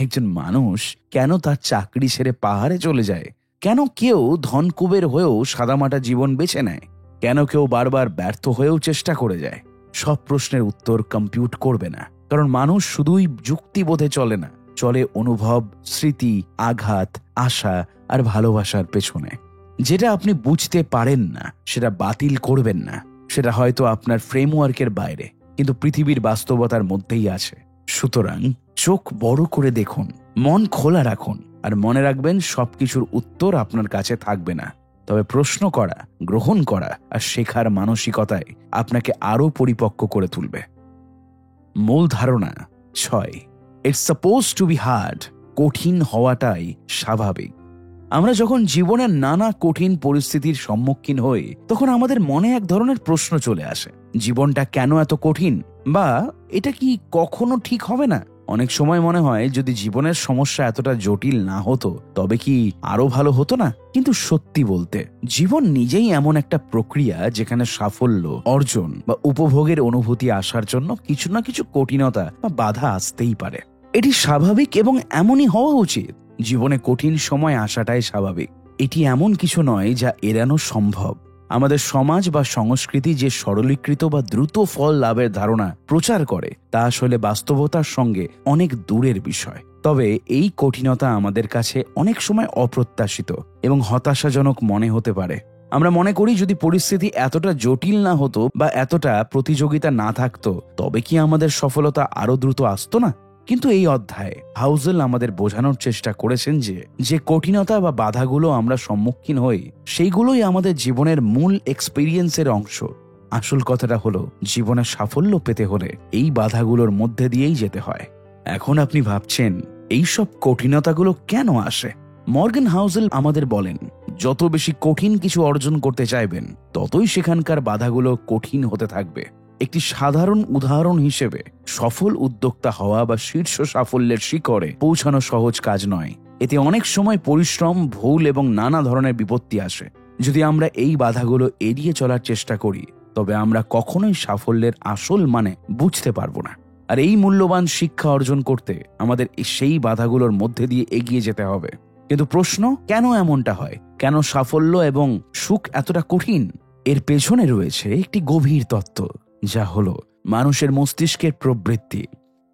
একজন মানুষ কেন তার চাকরি ছেড়ে পাহাড়ে চলে যায়? কেন কেউ ধনকুবের হয়েও সাদামাটা জীবন বেছে নেয়? কেন কেউ বারবার ব্যর্থ হয়েও চেষ্টা করে যায়? সব প্রশ্নের উত্তর কম্পিউট করবে না, কারণ মানুষ শুধুই যুক্তিবোধে চলে না, চলে অনুভব, স্মৃতি, আঘাত, আশা আর ভালোবাসার পেছনে। যেটা আপনি বুঝতে পারেন না, সেটা বাতিল করবেন না। সেটা হয়তো আপনার ফ্রেমওয়ার্কের বাইরে, কিন্তু পৃথিবীর বাস্তবতার মধ্যেই আছে। সুতরাং চোখ বড় করে দেখুন, মন খোলা রাখুন, আর মনে রাখবেন, সবকিছুর উত্তর আপনার কাছে থাকবে না। তবে প্রশ্ন করা, গ্রহণ করা আর শেখার মানসিকতায় আপনাকে আরো পরিপক্ক করে তুলবে। মূল ধারণা 6, it's suppose to be hard. কঠিন হওয়াটাই স্বাভাবিক। আমরা যখন জীবনের নানা কঠিন পরিস্থিতির সম্মুখীন হই, তখন আমাদের মনে এক ধরনের প্রশ্ন চলে আসে, জীবনটা কেন এত কঠিন, বা এটা কি কখনো ঠিক হবে না? অনেক সময় মনে হয়, যদি জীবনের সমস্যা এতটা জটিল না হতো, তবে কি আরো ভালো হতো না? কিন্তু সত্যি বলতে, জীবন নিজেই এমন একটা প্রক্রিয়া যেখানে সাফল্য অর্জন বা উপভোগের অনুভূতি আসার জন্য কিছু না কিছু কঠিনতা বা বাধা আসতেই পারে। এটি স্বাভাবিক এবং এমনই হওয়া উচিত। জীবনে কঠিন সময় আসাটাই স্বাভাবিক। এটি এমন কিছু নয় যা এড়ানো সম্ভব। আমাদের সমাজ বা সংস্কৃতি যে সরলীকৃত বা দ্রুত ফল লাভের ধারণা প্রচার করে, তা আসলে বাস্তবতার সঙ্গে অনেক দূরের বিষয়। তবে এই কঠিনতা আমাদের কাছে অনেক সময় অপ্রত্যাশিত এবং হতাশাজনক মনে হতে পারে। আমরা মনে করি, যদি পরিস্থিতি এতটা জটিল না হতো বা এতটা প্রতিযোগিতা না থাকতো, তবে কি আমাদের সফলতা আরো দ্রুত আসতো না? কিন্তু এই অধ্যায়ে হাউজেল আমাদের বোঝানোর চেষ্টা করেছেন যে কঠিনতা বা বাধাগুলো আমরা সম্মুখীন হই, সেইগুলোই আমাদের জীবনের মূল এক্সপেরিয়েন্সের অংশ। আসল কথাটা হলো, জীবনে সাফল্য পেতে হলে এই বাধাগুলোর মধ্যে দিয়েই যেতে হয়। এখন আপনি ভাবছেন, এই সব কঠিনতাগুলো কেন আসে? মর্গান হাউজেল আমাদের বলেন, যত বেশি কঠিন কিছু অর্জন করতে চাইবেন, ততই সেখানকার বাধাগুলো কঠিন হতে থাকবে। একটি সাধারণ উদাহরণ হিসেবে, সফল উদ্যোক্তা হওয়া বা শীর্ষ সাফল্যের শিখরে পৌঁছানো সহজ কাজ নয়। এতে অনেক সময় পরিশ্রম, ভুল এবং নানা ধরনের বিপত্তি আসে। যদি আমরা এই বাধাগুলো এড়িয়ে চলার চেষ্টা করি, তবে আমরা কখনোই সাফল্যের আসল মানে বুঝতে পারবো না। আর এই মূল্যবান শিক্ষা অর্জন করতে আমাদের সেই বাধাগুলোর মধ্যে দিয়ে এগিয়ে যেতে হবে। কিন্তু প্রশ্ন, কেন এমনটা হয়? কেন সাফল্য এবং সুখ এতটা কঠিন? এর পেছনে রয়েছে একটি গভীর তত্ত্ব, যা হলো মানুষের মস্তিষ্কের প্রবৃত্তি।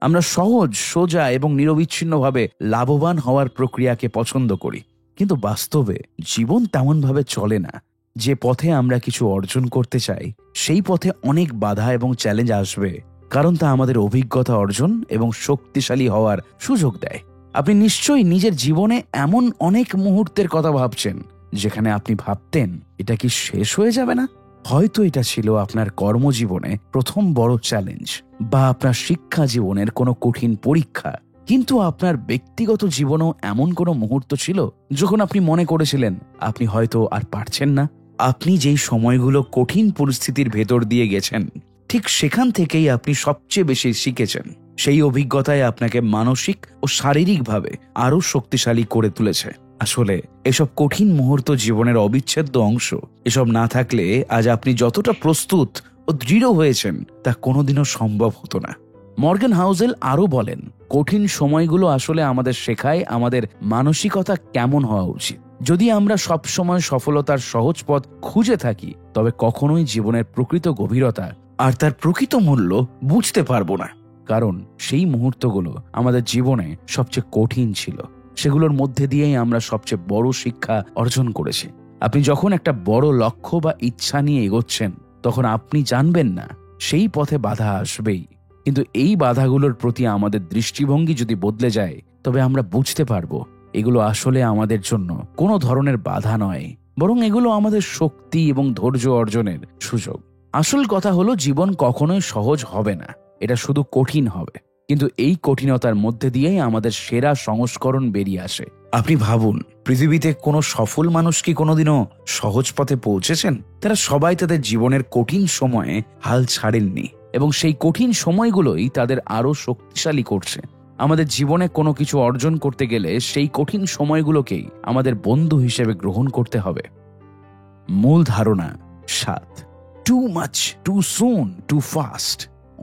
আমরা সহজ, সোজা এবং নিরবিচ্ছিন্নভাবে লাভবান হওয়ার প্রক্রিয়াকে পছন্দ করি, কিন্তু বাস্তবে জীবন তেমনভাবে চলে না। যে পথে আমরা কিছু অর্জন করতে চাই, সেই পথে অনেক বাধা এবং চ্যালেঞ্জ আসবে, কারণ তা আমাদের অভিজ্ঞতা অর্জন এবং শক্তিশালী হওয়ার সুযোগ দেয়। আপনি নিশ্চয়ই নিজের জীবনে এমন অনেক মুহূর্তের কথা ভাবছেন যেখানে আপনি ভাবতেন, এটা কি শেষ হয়ে যাবে না? হয়তো এটা ছিল আপনার কর্মজীবনে প্রথম বড় চ্যালেঞ্জ, বা আপনার শিক্ষা জীবনের কোনো কঠিন পরীক্ষা। কিন্তু আপনার ব্যক্তিগত জীবনেও এমন কোনো মুহূর্ত ছিল যখন আপনি মনে করেছিলেন আপনি হয়তো আর পারছেন না? আপনি যেই সময়গুলো কঠিন পরিস্থিতির ভেতর দিয়ে গেছেন, ঠিক সেখান থেকেই আপনি সবচেয়ে বেশি শিখেছেন। সেই অভিজ্ঞতায় আপনাকে মানসিক ও শারীরিকভাবে আরো শক্তিশালী করে তুলেছে। আসলে এসব কঠিন মুহূর্ত জীবনের অবিচ্ছেদ্য অংশ। এসব না থাকলে আজ আপনি যতটা প্রস্তুত ও দৃঢ় হয়েছেন তা কোনোদিনও সম্ভব হতো না। মর্গান হাউজেল আরো বলেন, কঠিন সময়গুলো আসলে আমাদের শেখায় আমাদের মানসিকতা কেমন হওয়া উচিত। যদি আমরা সবসময় সফলতার সহজ পথ খুঁজে থাকি, তবে কখনোই জীবনের প্রকৃত গভীরতা আর তার প্রকৃত মূল্য বুঝতে পারবো না। কারণ সেই মুহূর্তগুলো আমাদের জীবনে সবচেয়ে কঠিন ছিল। সেগুলোর মধ্যে দিয়েই আমরা সবচেয়ে বড় শিক্ষা অর্জন করেছি। আপনি যখন একটা বড় লক্ষ্য বা ইচ্ছা নিয়ে এগোচ্ছেন, তখন আপনি জানবেন না সেই পথে বাধা আসবেই। কিন্তু এই বাধাগুলোর প্রতি আমাদের দৃষ্টিভঙ্গি যদি বদলে যায়, তবে আমরা বুঝতে পারবো এগুলো আসলে আমাদের জন্য কোনো ধরনের বাধা নয়, বরং এগুলো আমাদের শক্তি এবং ধৈর্য অর্জনের সুযোগ। আসল কথা হলো, জীবন কখনোই সহজ হবে না, এটা শুধু কঠিন হবে। কিন্তু এই কঠিনতার মধ্যে দিয়েই আমাদের সেরা সংস্করণ বেরিয়ে আসে। আপনি ভাবুন, পৃথিবীতে কোনো সফল মানুষ কি কোনোদিনও সহজ পথে পৌঁছেছেন? তারা সবাই তাদের জীবনের কঠিন সময়ে হাল ছাড়েননি, এবং সেই কঠিন সময়গুলোই তাদের আরো শক্তিশালী করছে। আমাদের জীবনে কোনো কিছু অর্জন করতে গেলে সেই কঠিন সময়গুলোকেই আমাদের বন্ধু হিসেবে গ্রহণ করতে হবে। মূল ধারণা 7, টু মাচ, টু সুন, টু ফাস্ট।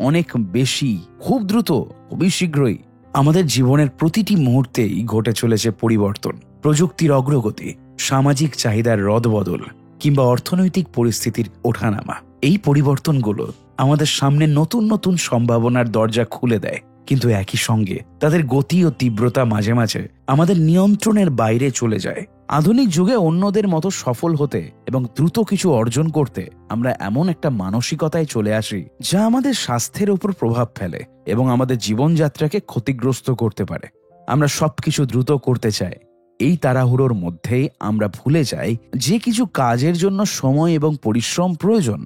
অনেক বেশি, খুব দ্রুত, খুবই শীঘ্রই। আমাদের জীবনের প্রতিটি মুহূর্তেই ঘটে চলেছে পরিবর্তন। প্রযুক্তির অগ্রগতি, সামাজিক চাহিদার রদবদল, কিংবা অর্থনৈতিক পরিস্থিতির ওঠানামা। এই পরিবর্তনগুলো আমাদের সামনে নতুন নতুন সম্ভাবনার দরজা খুলে দেয়, কিন্তু একই সঙ্গে তাদের গতি ও তীব্রতা মাঝে মাঝে আমাদের নিয়ন্ত্রণের বাইরে চলে যায়। আধুনিক যুগে অন্যদের মতো সফল হতে এবং দ্রুত কিছু অর্জন করতে আমরা এমন একটা মানসিকতায় চলে আসি, যা আমাদের স্বাস্থ্যের উপর প্রভাব ফেলে এবং আমাদের জীবনযাত্রাকে ক্ষতিগ্রস্ত করতে পারে। আমরা সবকিছু দ্রুত করতে চাই। এই তাড়াহুড়োর মধ্যেই আমরা ভুলে যাই যে কিছু কাজের জন্য সময় এবং পরিশ্রম প্রয়োজন।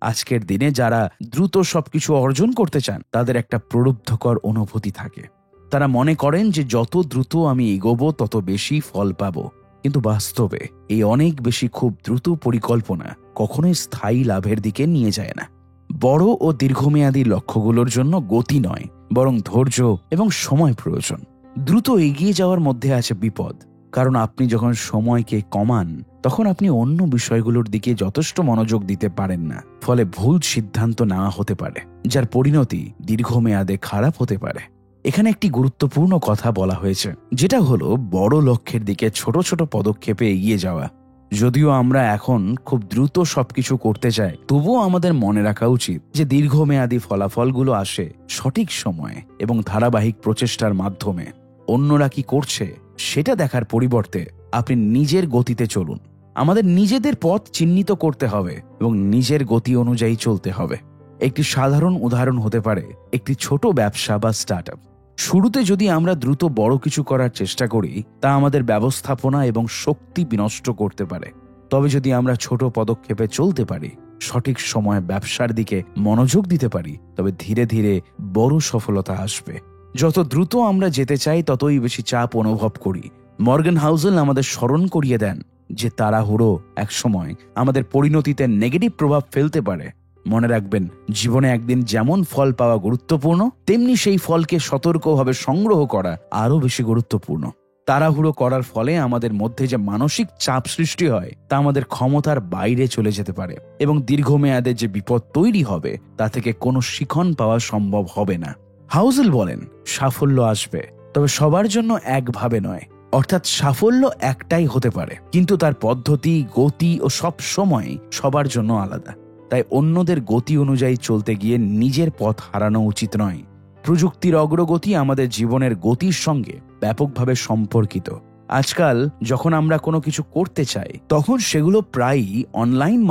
আজকের দিনে যারা দ্রুত সবকিছু অর্জন করতে চান, তাদের একটা প্রলুব্ধকর অনুভূতি থাকে। তারা মনে করেন যে যত দ্রুত আমি এগোবো তত বেশি ফল পাবো। কিন্তু বাস্তবে এই অনেক বেশি খুব দ্রুত পরিকল্পনা কখনোই স্থায়ী লাভের দিকে নিয়ে যায় না। বড় ও দীর্ঘমেয়াদী লক্ষ্যগুলোর জন্য গতি নয়, বরং ধৈর্য এবং সময় প্রয়োজন। দ্রুত এগিয়ে যাওয়ার মধ্যে আছে বিপদ, কারণ আপনি যখন সময়কে কমান, তখন আপনি অন্য বিষয়গুলোর দিকে যথেষ্ট মনোযোগ দিতে পারেন না। ফলে ভুল সিদ্ধান্ত নেওয়া হতে পারে, যার পরিণতি দীর্ঘমেয়াদে খারাপ হতে পারে। এখানে একটি গুরুত্বপূর্ণ কথা বলা হয়েছে, যেটা হলো বড় লক্ষ্যের দিকে ছোট ছোট পদক্ষেপে এগিয়ে যাওয়া। যদিও আমরা এখন খুব দ্রুত সবকিছু করতে চাই, তবুও আমাদের মনে রাখা উচিত যে দীর্ঘমেয়াদী ফলাফলগুলো আসে সঠিক সময়ে এবং ধারাবাহিক প্রচেষ্টার মাধ্যমে। অন্যরা কি করছে সেটা দেখার পরিবর্তে আপনি নিজের গতিতে চলুন। আমাদের নিজেদের পথ চিহ্নিত করতে হবে এবং নিজের গতি অনুযায়ী চলতে হবে। একটি সাধারণ উদাহরণ হতে পারে একটি ছোট ব্যবসা বা স্টার্টআপ। শুরুতে যদি আমরা দ্রুত বড় কিছু করার চেষ্টা করি, তা আমাদের ব্যবস্থাপনা এবং শক্তি বিনষ্ট করতে পারে। তবে যদি আমরা ছোট পদক্ষেপে চলতে পারি, সঠিক সময়ে ব্যবসার দিকে মনোযোগ দিতে পারি, তবে ধীরে ধীরে বড় সফলতা আসবে। যত দ্রুত আমরা যেতে চাই, ততই বেশি চাপ অনুভব করি। মর্গান হাউজেল আমাদের স্মরণ করিয়ে দেন যে তাড়াহুড়ো একসময় আমাদের পরিণতিতে নেগেটিভ প্রভাব ফেলতে পারে। মনে রাখবেন, জীবনে একদিন যেমন ফল পাওয়া গুরুত্বপূর্ণ, তেমনি সেই ফলকে সতর্কভাবে সংগ্রহ করা আরো বেশি গুরুত্বপূর্ণ। তাড়াহুড়ো করার ফলে আমাদের মধ্যে যে মানসিক চাপ সৃষ্টি হয়, তা আমাদের ক্ষমতার বাইরে চলে যেতে পারে এবং দীর্ঘমেয়াদে যে বিপদ তৈরি হবে, তা থেকে কোনো শিখন পাওয়া সম্ভব হবে না। হাউজেল বলেন, সাফল্য আসবে, তবে সবার জন্য একভাবে নয়। অর্থাৎ সাফল্য একটাই হতে পারে, কিন্তু তার পদ্ধতি, গতি ও সব সময় সবার জন্য আলাদা। তাই অন্যদের গতি অনুযায়ী চলতে গিয়ে নিজের পথ হারানো উচিত নয়। প্রযুক্তির অগ্রগতি আমাদের জীবনের গতির সঙ্গে ব্যাপকভাবে সম্পর্কিত। আজকাল যখন আমরা কোনো কিছু করতে চাই, তখন সেগুলো প্রায়ই অনলাইন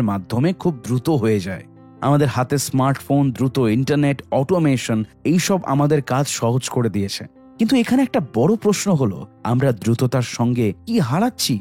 মাধ্যমে খুব দ্রুত হয়ে যায়। আমাদের হাতে স্মার্টফোন, দ্রুত ইন্টারনেট, অটোমেশন, এইসব আমাদের কাজ সহজ করে দিয়েছে। কিন্তু এখানে একটা বড় প্রশ্ন হলো, আমরা দ্রুততার সঙ্গে কি হারাচ্ছি?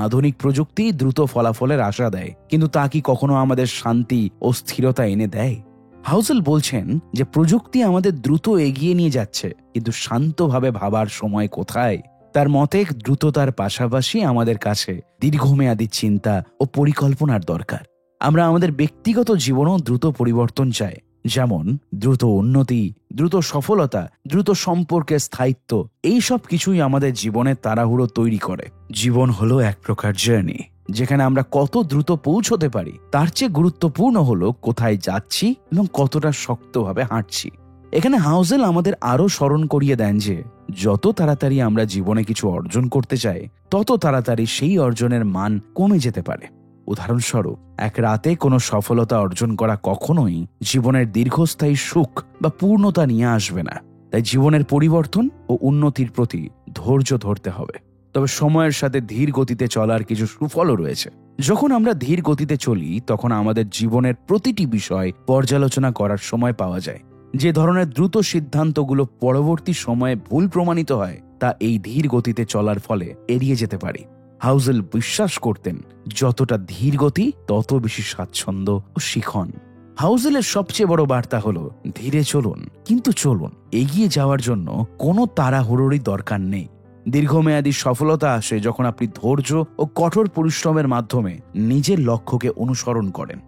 আধুনিক প্রযুক্তি দ্রুত ফলাফলের আশা দেয়, কিন্তু তা কি কখনো আমাদের শান্তি ও স্থিরতা এনে দেয়? হাউজেল বলছেন যে প্রযুক্তি আমাদের দ্রুত এগিয়ে নিয়ে যাচ্ছে, কিন্তু শান্তভাবে ভাবার সময় কোথায়? তার মতে দ্রুততার পাশাপাশি আমাদের কাছে দীর্ঘমেয়াদী চিন্তা ও পরিকল্পনার দরকার। আমরা আমাদের ব্যক্তিগত জীবনেও দ্রুত পরিবর্তন চাই, যেমন দ্রুত উন্নতি, দ্রুত সফলতা, দ্রুত সম্পর্কের স্থায়িত্ব। এই সব কিছুই আমাদের জীবনে তাড়াহুড়ো তৈরি করে। জীবন হলো এক প্রকার জার্নি, যেখানে আমরা কত দ্রুত পৌঁছতে পারি তার চেয়ে গুরুত্বপূর্ণ হলো কোথায় যাচ্ছি এবং কতটা শক্তভাবে হাঁটছি। এখানে হাউজেল আমাদের আরো স্মরণ করিয়ে দেন যে যত তাড়াতাড়ি আমরা জীবনে কিছু অর্জন করতে চাই, তত তাড়াতাড়ি সেই অর্জনের মান কমে যেতে পারে। উদাহরণস্বরূপ, এক রাতে কোনো সফলতা অর্জন করা কখনোই জীবনের দীর্ঘস্থায়ী সুখ বা পূর্ণতা নিয়ে আসবে না। তাই জীবনের পরিবর্তন ও উন্নতির প্রতি ধৈর্য ধরতে হবে। তবে সময়ের সাথে ধীর গতিতে চলার কিছু সুফলও রয়েছে। যখন আমরা ধীর গতিতে চলি, তখন আমাদের জীবনের প্রতিটি বিষয় পর্যালোচনা করার সময় পাওয়া যায়। যে ধরনের দ্রুত সিদ্ধান্তগুলো পরবর্তী সময়ে ভুল প্রমাণিত হয়, তা এই ধীর গতিতে চলার ফলে এড়িয়ে যেতে পারি। হাউজেল বিশ্বাস করতেন, যতটা ধীর গতি তত বেশি স্বাচ্ছন্দ্য ও শিখন। হাউজেলের সবচেয়ে বড় বার্তা হলো, ধীরে চলুন, কিন্তু চলুন। এগিয়ে যাওয়ার জন্য কোনো তাড়াহুড়োরই দরকার নেই। দীর্ঘমেয়াদী সফলতা আসে যখন আপনি ধৈর্য ও কঠোর পরিশ্রমের মাধ্যমে নিজের লক্ষ্যকে অনুসরণ করেন।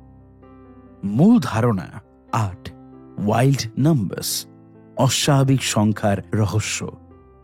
মূল ধারণা 8, ওয়াইল্ড নাম্বারস, অস্বাভাবিক সংখ্যার রহস্য।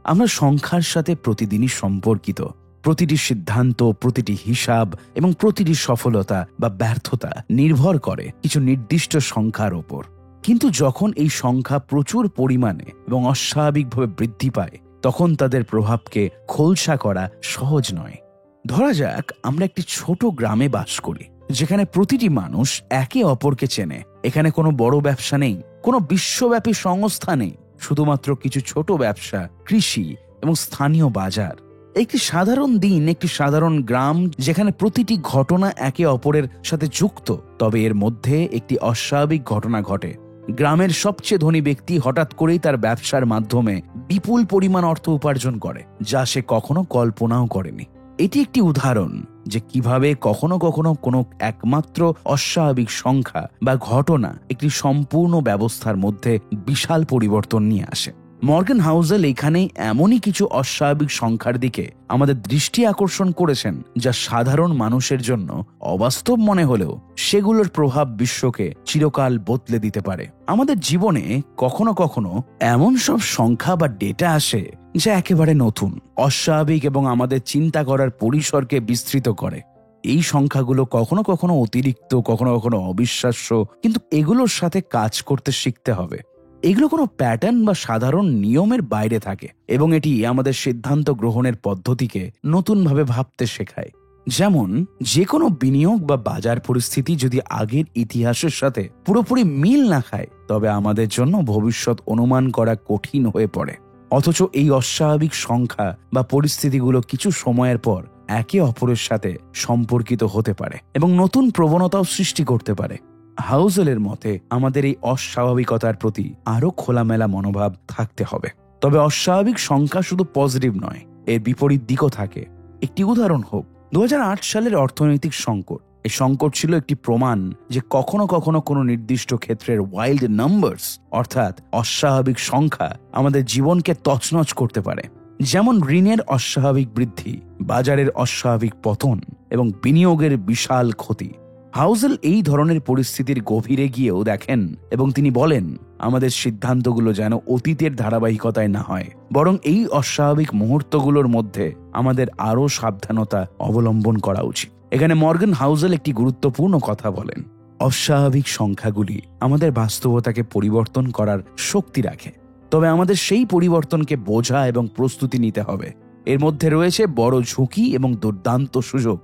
আমরা সংখ্যার সাথে প্রতিদিনই সম্পর্কিত। প্রতিটি সিদ্ধান্ত, প্রতিটি হিসাব এবং প্রতিটি সফলতা বা ব্যর্থতা নির্ভর করে কিছু নির্দিষ্ট সংখ্যার ওপর। কিন্তু যখন এই সংখ্যা প্রচুর পরিমাণে এবং অস্বাভাবিকভাবে বৃদ্ধি পায়, তখন তাদের প্রভাবকে খোলসা করা সহজ নয়। ধরা যাক, আমরা একটি ছোট গ্রামে বাস করি, যেখানে প্রতিটি মানুষ একে অপরকে চেনে। এখানে কোনো বড় ব্যবসা নেই, কোনো বিশ্বব্যাপী সংস্থা নেই, শুধুমাত্র কিছু ছোট ব্যবসা, কৃষি এবং স্থানীয় বাজার। একটি সাধারণ দিন, একটি সাধারণ গ্রাম, যেখানে প্রতিটি ঘটনা একে অপরের সাথে যুক্ত। তবে এর মধ্যে একটি অস্বাভাবিক ঘটনা ঘটে। গ্রামের সবচেয়ে ধনী ব্যক্তি হঠাৎ করেই তার ব্যবসার মাধ্যমে বিপুল পরিমাণ অর্থ উপার্জন করে, যা সে কখনো কল্পনাও করেনি। এটি একটি উদাহরণ যে কিভাবে কখনো কখনো কোনো একমাত্র অস্বাভাবিক সংখ্যা বা ঘটনা একটি সম্পূর্ণ ব্যবস্থার মধ্যে বিশাল পরিবর্তন নিয়ে আসে। মর্গান হাউজেল এখানেই এমনই কিছু অস্বাভাবিক সংখ্যার দিকে আমাদের দৃষ্টি আকর্ষণ করেছেন, যা সাধারণ মানুষের জন্য অবাস্তব মনে হলেও সেগুলোর প্রভাব বিশ্বকে চিরকাল বদলে দিতে পারে। আমাদের জীবনে কখনো কখনো এমন সব সংখ্যা বা ডেটা আসে যা একেবারে নতুন, অস্বাভাবিক এবং আমাদের চিন্তা করার পরিসরকে বিস্তৃত করে। এই সংখ্যাগুলো কখনো কখনো অতিরিক্ত, কখনো কখনো অবিশ্বাস্য, কিন্তু এগুলোর সাথে কাজ করতে শিখতে হবে। এগুলো কোনো প্যাটার্ন বা সাধারণ নিয়মের বাইরে থাকে এবং এটি আমাদের সিদ্ধান্ত গ্রহণের পদ্ধতিকে নতুনভাবে ভাবতে শেখায়। যেমন যে কোনো বিনিয়োগ বা বাজার পরিস্থিতি যদি আগের ইতিহাসের সাথে পুরোপুরি মিল না খায়, তবে আমাদের জন্য ভবিষ্যৎ অনুমান করা কঠিন হয়ে পড়ে। অথচ এই অস্বাভাবিক সংখ্যা বা পরিস্থিতিগুলো কিছু সময়ের পর একে অপরের সাথে সম্পর্কিত হতে পারে এবং নতুন প্রবণতাও সৃষ্টি করতে পারে। হাউজেলের মতে আমাদের এই অস্বাভাবিকতার প্রতি আরো খোলামেলা মনোভাব থাকতে হবে। তবে অস্বাভাবিক সংখ্যা শুধু পজিটিভ নয়, এর বিপরীত দিকও থাকে। একটি উদাহরণ হোক, 2008 সালের অর্থনৈতিক সংকট। এই সংকট ছিল একটি প্রমাণ যে কখনো কখনো কোনো নির্দিষ্ট ক্ষেত্রের ওয়াইল্ড নাম্বারস, অর্থাৎ অস্বাভাবিক সংখ্যা, আমাদের জীবনকে তছনছ করতে পারে। যেমন ঋণের অস্বাভাবিক বৃদ্ধি, বাজারের অস্বাভাবিক পতন এবং বিনিয়োগের বিশাল ক্ষতি। হাউজেল এই ধরনের পরিস্থিতির গভীরে গিয়েও দেখেন এবং তিনি বলেন, আমাদের সিদ্ধান্তগুলো যেন অতীতের ধারাবাহিকতায় না হয়, বরং এই অস্বাভাবিক মুহূর্তগুলোর মধ্যে আমাদের আরো সাবধানতা অবলম্বন করা উচিত। এখানে মর্গান হাউজেল একটি গুরুত্বপূর্ণ কথা বলেন। অস্বাভাবিক সংখ্যাগুলি আমাদের বাস্তবতাকে পরিবর্তন করার শক্তি রাখে, তবে আমাদের সেই পরিবর্তনকে বোঝা এবং প্রস্তুতি নিতে হবে। এর মধ্যে রয়েছে বড় ঝুঁকি এবং দুর্দান্ত সুযোগ।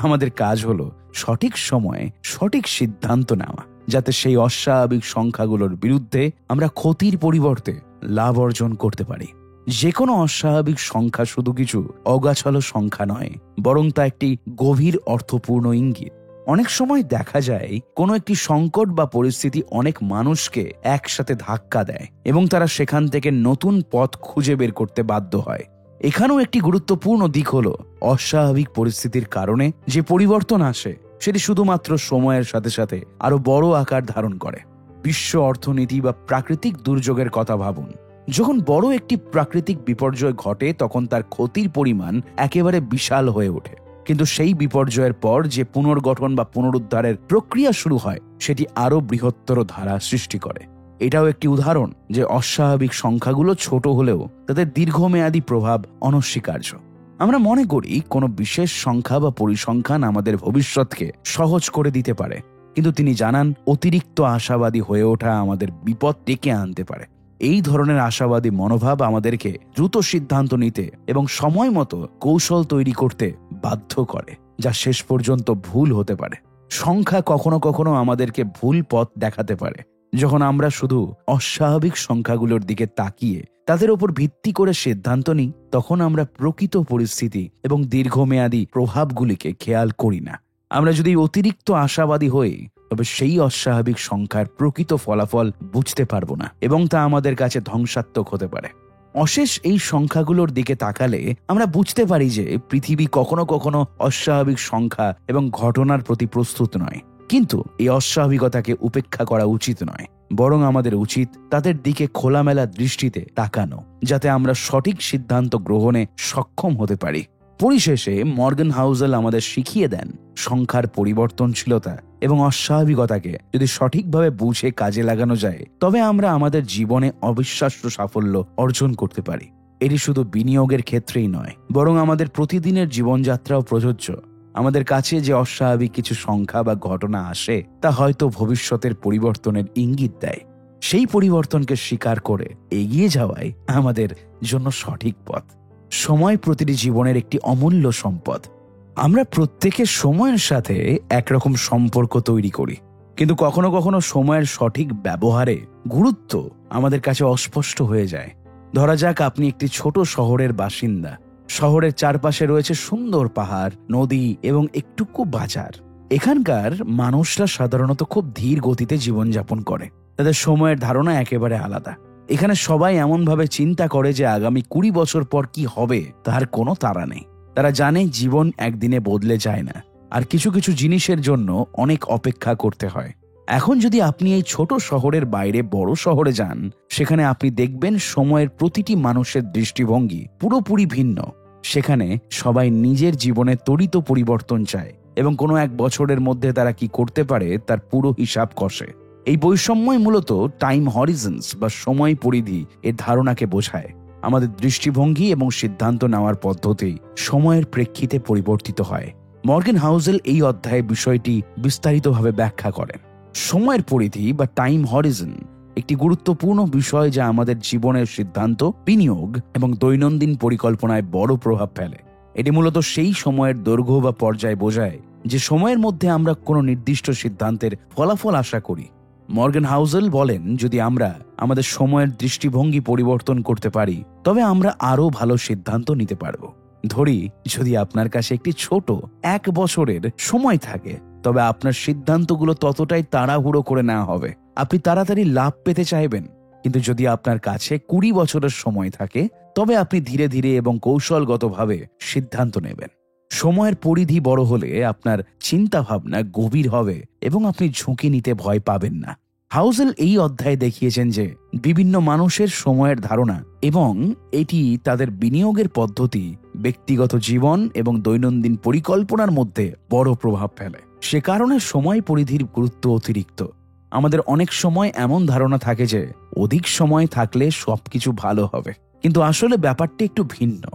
আমাদের কাজ হলো সঠিক সময়ে সঠিক সিদ্ধান্ত নেওয়া, যাতে সেই অস্বাভাবিক সংখ্যাগুলোর বিরুদ্ধে আমরা ক্ষতির পরিবর্তে লাভ অর্জন করতে পারি। যে কোনো অস্বাভাবিক সংখ্যা শুধু কিছু অগাছালো সংখ্যা নয়, বরং তা একটি গভীর অর্থপূর্ণ ইঙ্গিত। অনেক সময় দেখা যায় কোনো একটি সংকট বা পরিস্থিতি অনেক মানুষকে একসাথে ধাক্কা দেয় এবং তারা সেখান থেকে নতুন পথ খুঁজে বের করতে বাধ্য হয়। এখানেও একটি গুরুত্বপূর্ণ দিক হলো অস্বাভাবিক পরিস্থিতির কারণে যে পরিবর্তন আসে সেটি শুধুমাত্র সময়ের সাথে সাথে আরো বড় আকার ধারণ করে। বিশ্ব অর্থনীতি বা প্রাকৃতিক দুর্যোগের কথা ভাবুন। যখন বড় একটি প্রাকৃতিক বিপর্যয় ঘটে তখন তার ক্ষতির পরিমাণ একেবারে বিশাল হয়ে ওঠে, কিন্তু সেই বিপর্যয়ের পর যে পুনর্গঠন বা পুনরুদ্ধারের প্রক্রিয়া শুরু হয় সেটি আরো বৃহত্তর ধারা সৃষ্টি করে। এটাও একটি উদাহরণ যে অস্বাভাবিক সংখ্যাগুলো ছোট হলেও তাদের দীর্ঘমেয়াদী প্রভাব অনস্বীকার্য। আমরা মনে করি কোনো বিশেষ সংখ্যা বা পরিসংখ্যান আমাদের ভবিষ্যৎকে সহজ করে দিতে পারে, কিন্তু তিনি জানান অতিরিক্ত আশাবাদী হয়ে ওঠা আমাদের বিপদ ডেকে আনতে পারে। এই ধরনের আশাবাদী মনোভাব আমাদেরকে দ্রুত সিদ্ধান্ত নিতে এবং সময় মতো কৌশল তৈরি করতে বাধ্য করে, যা শেষ পর্যন্ত ভুল হতে পারে। সংখ্যা কখনো কখনো আমাদেরকে ভুল পথ দেখাতে পারে। যখন আমরা শুধু অস্বাভাবিক সংখ্যাগুলোর দিকে তাকিয়ে তাদের উপর ভিত্তি করে সিদ্ধান্ত নিই, তখন আমরা প্রকৃত পরিস্থিতি এবং দীর্ঘমেয়াদী প্রভাবগুলিকে খেয়াল করি না। আমরা যদি অতিরিক্ত আশাবাদী হই, তবে সেই অস্বাভাবিক সংখ্যার প্রকৃত ফলাফল বুঝতে পারবো না এবং তা আমাদের কাছে ধ্বংসাত্মক হতে পারে। অশেষ এই সংখ্যাগুলোর দিকে তাকালে আমরা বুঝতে পারি যে পৃথিবী কখনো কখনো অস্বাভাবিক সংখ্যা এবং ঘটনার প্রতি প্রস্তুত নয়, কিন্তু এই অস্বাভাবিকতাকে উপেক্ষা করা উচিত নয়, বরং আমাদের উচিত তাদের দিকে খোলামেলা দৃষ্টিতে তাকানো, যাতে আমরা সঠিক সিদ্ধান্ত গ্রহণে সক্ষম হতে পারি। পরিশেষে মর্গান হাউজেল আমাদের শিখিয়ে দেন সংখ্যার পরিবর্তনশীলতা এবং অস্বাভাবিকতাকে যদি সঠিকভাবে বুঝে কাজে লাগানো যায়, তবে আমরা আমাদের জীবনে অবিশ্বাস্য সাফল্য অর্জন করতে পারি। এটি শুধু বিনিয়োগের ক্ষেত্রেই নয়, বরং আমাদের প্রতিদিনের জীবনযাত্রাও প্রযোজ্য। আমাদের কাছে যে অস্বাভাবিক কিছু সংখ্যা বা ঘটনা আসে তা হয়তো ভবিষ্যতের পরিবর্তনের ইঙ্গিত দেয়। সেই পরিবর্তনকে স্বীকার করে এগিয়ে যাওয়াই আমাদের জন্য সঠিক পথ। সময় প্রতিটি জীবনের একটি অমূল্য সম্পদ। আমরা প্রত্যেকে সময়ের সাথে একরকম সম্পর্ক তৈরি করি, কিন্তু কখনো কখনো সময়ের সঠিক ব্যবহারে গুরুত্ব আমাদের কাছে অস্পষ্ট হয়ে যায়। ধরা যাক আপনি একটি ছোট শহরের বাসিন্দা। শহরের চারপাশে রয়েছে সুন্দর পাহাড়, নদী এবং একটুকু বাজার। এখানকার মানুষরা সাধারণত খুব ধীর গতিতে জীবনযাপন করে। তাদের সময়ের ধারণা একেবারে আলাদা। এখানে সবাই এমনভাবে চিন্তা করে যে আগামী 20 বছর পর কি হবে তার কোনো তাড়া নেই। তারা জানে জীবন একদিনে বদলে যায় না, আর কিছু কিছু জিনিসের জন্য অনেক অপেক্ষা করতে হয়। এখন যদি আপনি এই ছোট শহরের বাইরে বড় শহরে যান, সেখানে আপনি দেখবেন সময়ের প্রতিটি মানুষের দৃষ্টিভঙ্গি পুরোপুরি ভিন্ন। সেখানে সবাই নিজের জীবনে ত্বরিত পরিবর্তন চায় এবং কোনো এক বছরের মধ্যে তারা কি করতে পারে তার পুরো হিসাব কষে। এই বৈষম্যই মূলত টাইম হরিজন্স বা সময় পরিধি এর ধারণাকে বোঝায়। আমাদের দৃষ্টিভঙ্গি এবং সিদ্ধান্ত নেওয়ার পদ্ধতি সময়ের প্রেক্ষিতে পরিবর্তিত হয়। মর্গান হাউজেল এই অধ্যায়ে বিষয়টি বিস্তারিতভাবে ব্যাখ্যা করেন। সময়ের পরিধি বা টাইম হরিজন একটি গুরুত্বপূর্ণ বিষয় যা আমাদের জীবনের সিদ্ধান্ত, বিনিয়োগ এবং দৈনন্দিন পরিকল্পনায় বড় প্রভাব ফেলে। এটি মূলত সেই সময়ের দৈর্ঘ্য বা পর্যায় বোঝায় যে সময়ের মধ্যে আমরা কোনো নির্দিষ্ট সিদ্ধান্তের ফলাফল আশা করি। মর্গান হাউজেল বলেন, যদি আমরা আমাদের সময়ের দৃষ্টিভঙ্গি পরিবর্তন করতে পারি, তবে আমরা আরো ভালো সিদ্ধান্ত নিতে পারব। ধরি যদি আপনার কাছে একটি ছোট 1 বছরের সময় থাকে, তবে আপনার সিদ্ধান্তগুলো ততটাই তাড়াহুড়ো করে নেওয়া হবে। আপনি তাড়াতাড়ি লাভ পেতে চাইবেন। কিন্তু যদি আপনার কাছে 20 বছরের সময় থাকে, তবে আপনি ধীরে ধীরে এবং কৌশলগতভাবে সিদ্ধান্ত নেবেন। সময়ের পরিধি বড় হলে আপনার চিন্তা ভাবনা গভীর হবে এবং আপনি ঝুঁকি নিতে ভয় পাবেন না। হাউজেল এই অধ্যায়ে দেখিয়েছেন যে বিভিন্ন মানুষের সময়ের ধারণা এবং এটি তাদের বিনিয়োগের পদ্ধতি, ব্যক্তিগত জীবন এবং দৈনন্দিন পরিকল্পনার মধ্যে বড় প্রভাব ফেলে। সে কারণে সময় পরিধির গুরুত্ব অতিরিক্ত। আমাদের অনেক সময় এমন ধারণা থাকে যে অধিক সময় থাকলে সবকিছু ভালো হবে, কিন্তু আসলে ব্যাপারটি একটু ভিন্ন।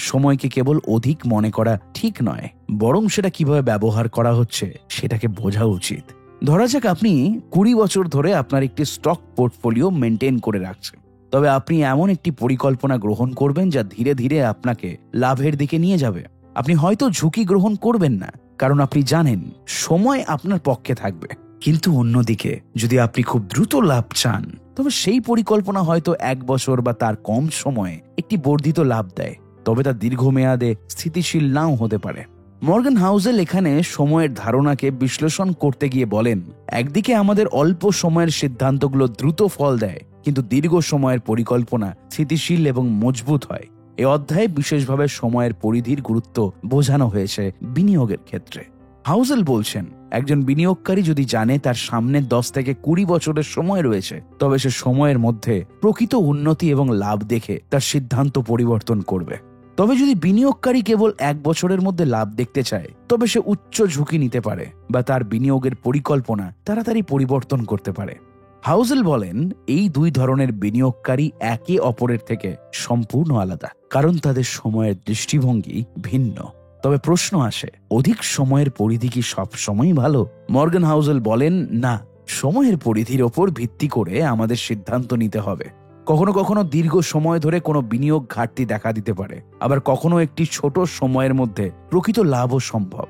সময়কে কেবল অধিক মনে করা ঠিক নয়, বরং সেটা কিভাবে ব্যবহার করা হচ্ছে সেটাকে বোঝা উচিত। ধরা যাক আপনি 20 বছর ধরে আপনার একটি স্টক পোর্টফোলিও মেনটেন করে রাখছেন, তবে আপনি এমন একটি পরিকল্পনা গ্রহণ করবেন যা ধীরে ধীরে আপনাকে লাভের দিকে নিয়ে যাবে। আপনি হয়তো ঝুঁকি গ্রহণ করবেন না, কারণ আপনি জানেন সময় আপনার পক্ষে থাকবে। কিন্তু অন্যদিকে যদি আপনি খুব দ্রুত লাভ চান, তবে সেই পরিকল্পনা হয়তো 1 বছর বা তার কম সময়ে একটি বর্ধিত লাভ দেয়, তবে তা দীর্ঘমেয়াদে স্থিতিশীল নাও হতে পারে। মর্গান হাউজেল এখানে সময়ের ধারণাকে বিশ্লেষণ করতে গিয়ে বলেন, একদিকে আমাদের অল্প সময়ের সিদ্ধান্তগুলো দ্রুত ফল দেয়, কিন্তু দীর্ঘ সময়ের পরিকল্পনা স্থিতিশীল এবং মজবুত হয়। এই অধ্যায়ে বিশেষভাবে সময়ের পরিধির গুরুত্ব বোঝানো হয়েছে বিনিয়োগের ক্ষেত্রে। হাউজেল বলছেন, একজন বিনিয়োগকারী যদি জানে তার সামনে 10 থেকে 20 বছরের সময় রয়েছে, তবে সে সময়ের মধ্যে প্রকৃত উন্নতি এবং লাভ দেখে তার সিদ্ধান্ত পরিবর্তন করবে। তবে যদি বিনিয়োগকারী কেবল 1 বছরের মধ্যে লাভ দেখতে চায়, তবে সে উচ্চ ঝুঁকি নিতে পারে বা তার বিনিয়োগের পরিকল্পনা তাড়াতাড়ি পরিবর্তন করতে পারে। হাউজেল বলেন, এই দুই ধরনের বিনিয়োগকারী একে অপরের থেকে সম্পূর্ণ আলাদা, কারণ তাদের সময়ের দৃষ্টিভঙ্গি ভিন্ন। তবে প্রশ্ন আসে, অধিক সময়ের পরিধি কি সব সময়ই ভালো? মর্গান হাউজেল বলেন, না, সময়ের পরিধির ওপর ভিত্তি করে আমাদের সিদ্ধান্ত নিতে হবে। কখনো কখনো দীর্ঘ সময় ধরে কোনো বিনিয়োগ ঘাটতি দেখা দিতে পারে, আবার কখনো একটি ছোট সময়ের মধ্যে প্রকৃত লাভও সম্ভব।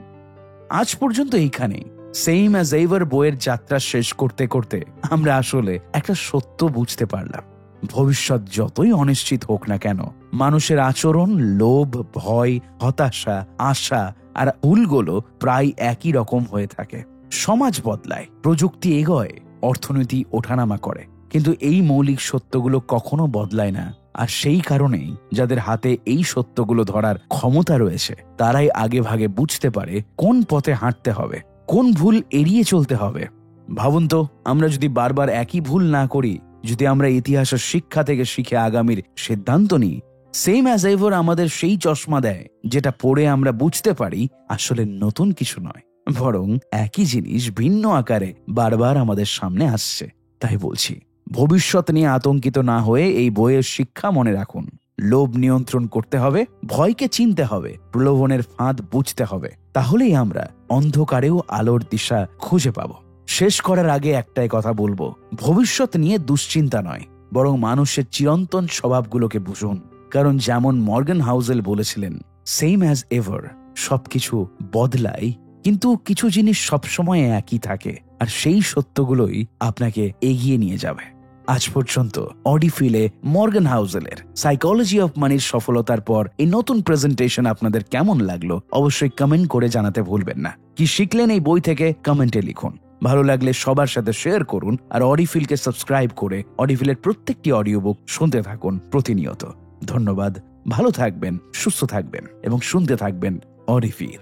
আজ পর্যন্ত এইখানেই সেম অ্যাজ এভার বইয়ের যাত্রা শেষ করতে করতে আমরা আসলে একটা সত্য বুঝতে পারলাম। ভবিষ্যৎ যতই অনিশ্চিত হোক না কেন, মানুষের আচরণ, লোভ, ভয়, হতাশা, আশা আর ভুলগুলো প্রায় একই রকম হয়ে থাকে। সমাজ বদলায়, প্রযুক্তি এগোয়, অর্থনীতি ওঠানামা করে, কিন্তু এই মৌলিক সত্যগুলো কখনো বদলায় না। আর সেই কারণেই যাদের হাতে এই সত্যগুলো ধরার ক্ষমতা রয়েছে, তারাই আগে ভাগে বুঝতে পারে কোন পথে হাঁটতে হবে, কোন ভুল এড়িয়ে চলতে হবে। ভাবুন তো, আমরা যদি বারবার একই ভুল না করি, যদি আমরা ইতিহাসের শিক্ষা থেকে শিখে আগামীর সিদ্ধান্ত নিই, সেম অ্যাজ এভার আমাদের সেই চশমা দেয় যেটা পড়ে আমরা বুঝতে পারি আসলে নতুন কিছু নয়, বরং একই জিনিস ভিন্ন আকারে বারবার আমাদের সামনে আসছে। তাই বলছি, ভবিষ্যৎ নিয়ে আতঙ্কিত না হয়ে এই বইয়ের শিক্ষা মনে রাখুন। লোভ নিয়ন্ত্রণ করতে হবে, ভয়কে চিনতে হবে, প্রলোভনের ফাঁদ বুঝতে হবে। তাহলেই আমরা অন্ধকারেও আলোর দিশা খুঁজে পাব। শেষ করার আগে একটাই কথা বলবো, ভবিষ্যৎ নিয়ে দুশ্চিন্তা নয়, বরং মানুষের চিরন্তন স্বভাবগুলোকে বুঝুন। কারণ যেমন মর্গান হাউজেল বলেছিলেন, সেম অ্যাজ এভার, সবকিছু বদলায়, কিন্তু কিছু জিনিস সবসময় একই থাকে, আর সেই সত্যগুলোই আপনাকে এগিয়ে নিয়ে যাবে। আজ পর্যন্ত অডিফিলে মর্গান হাউজেলের সাইকোলজি অফ মানির সফলতার পর এই নতুন প্রেজেন্টেশন আপনাদের কেমন লাগলো অবশ্যই কমেন্ট করে জানাতে ভুলবেন না। কি শিখলেন এই বই থেকে কমেন্টে লিখুন। ভালো লাগলে সবার সাথে শেয়ার করুন, আর অডিফিলকে সাবস্ক্রাইব করে অডিফিলের প্রত্যেকটি অডিও বুক শুনতে থাকুন প্রতিনিয়ত। ধন্যবাদ, ভালো থাকবেন, সুস্থ থাকবেন এবং শুনতে থাকবেন অডিফিল।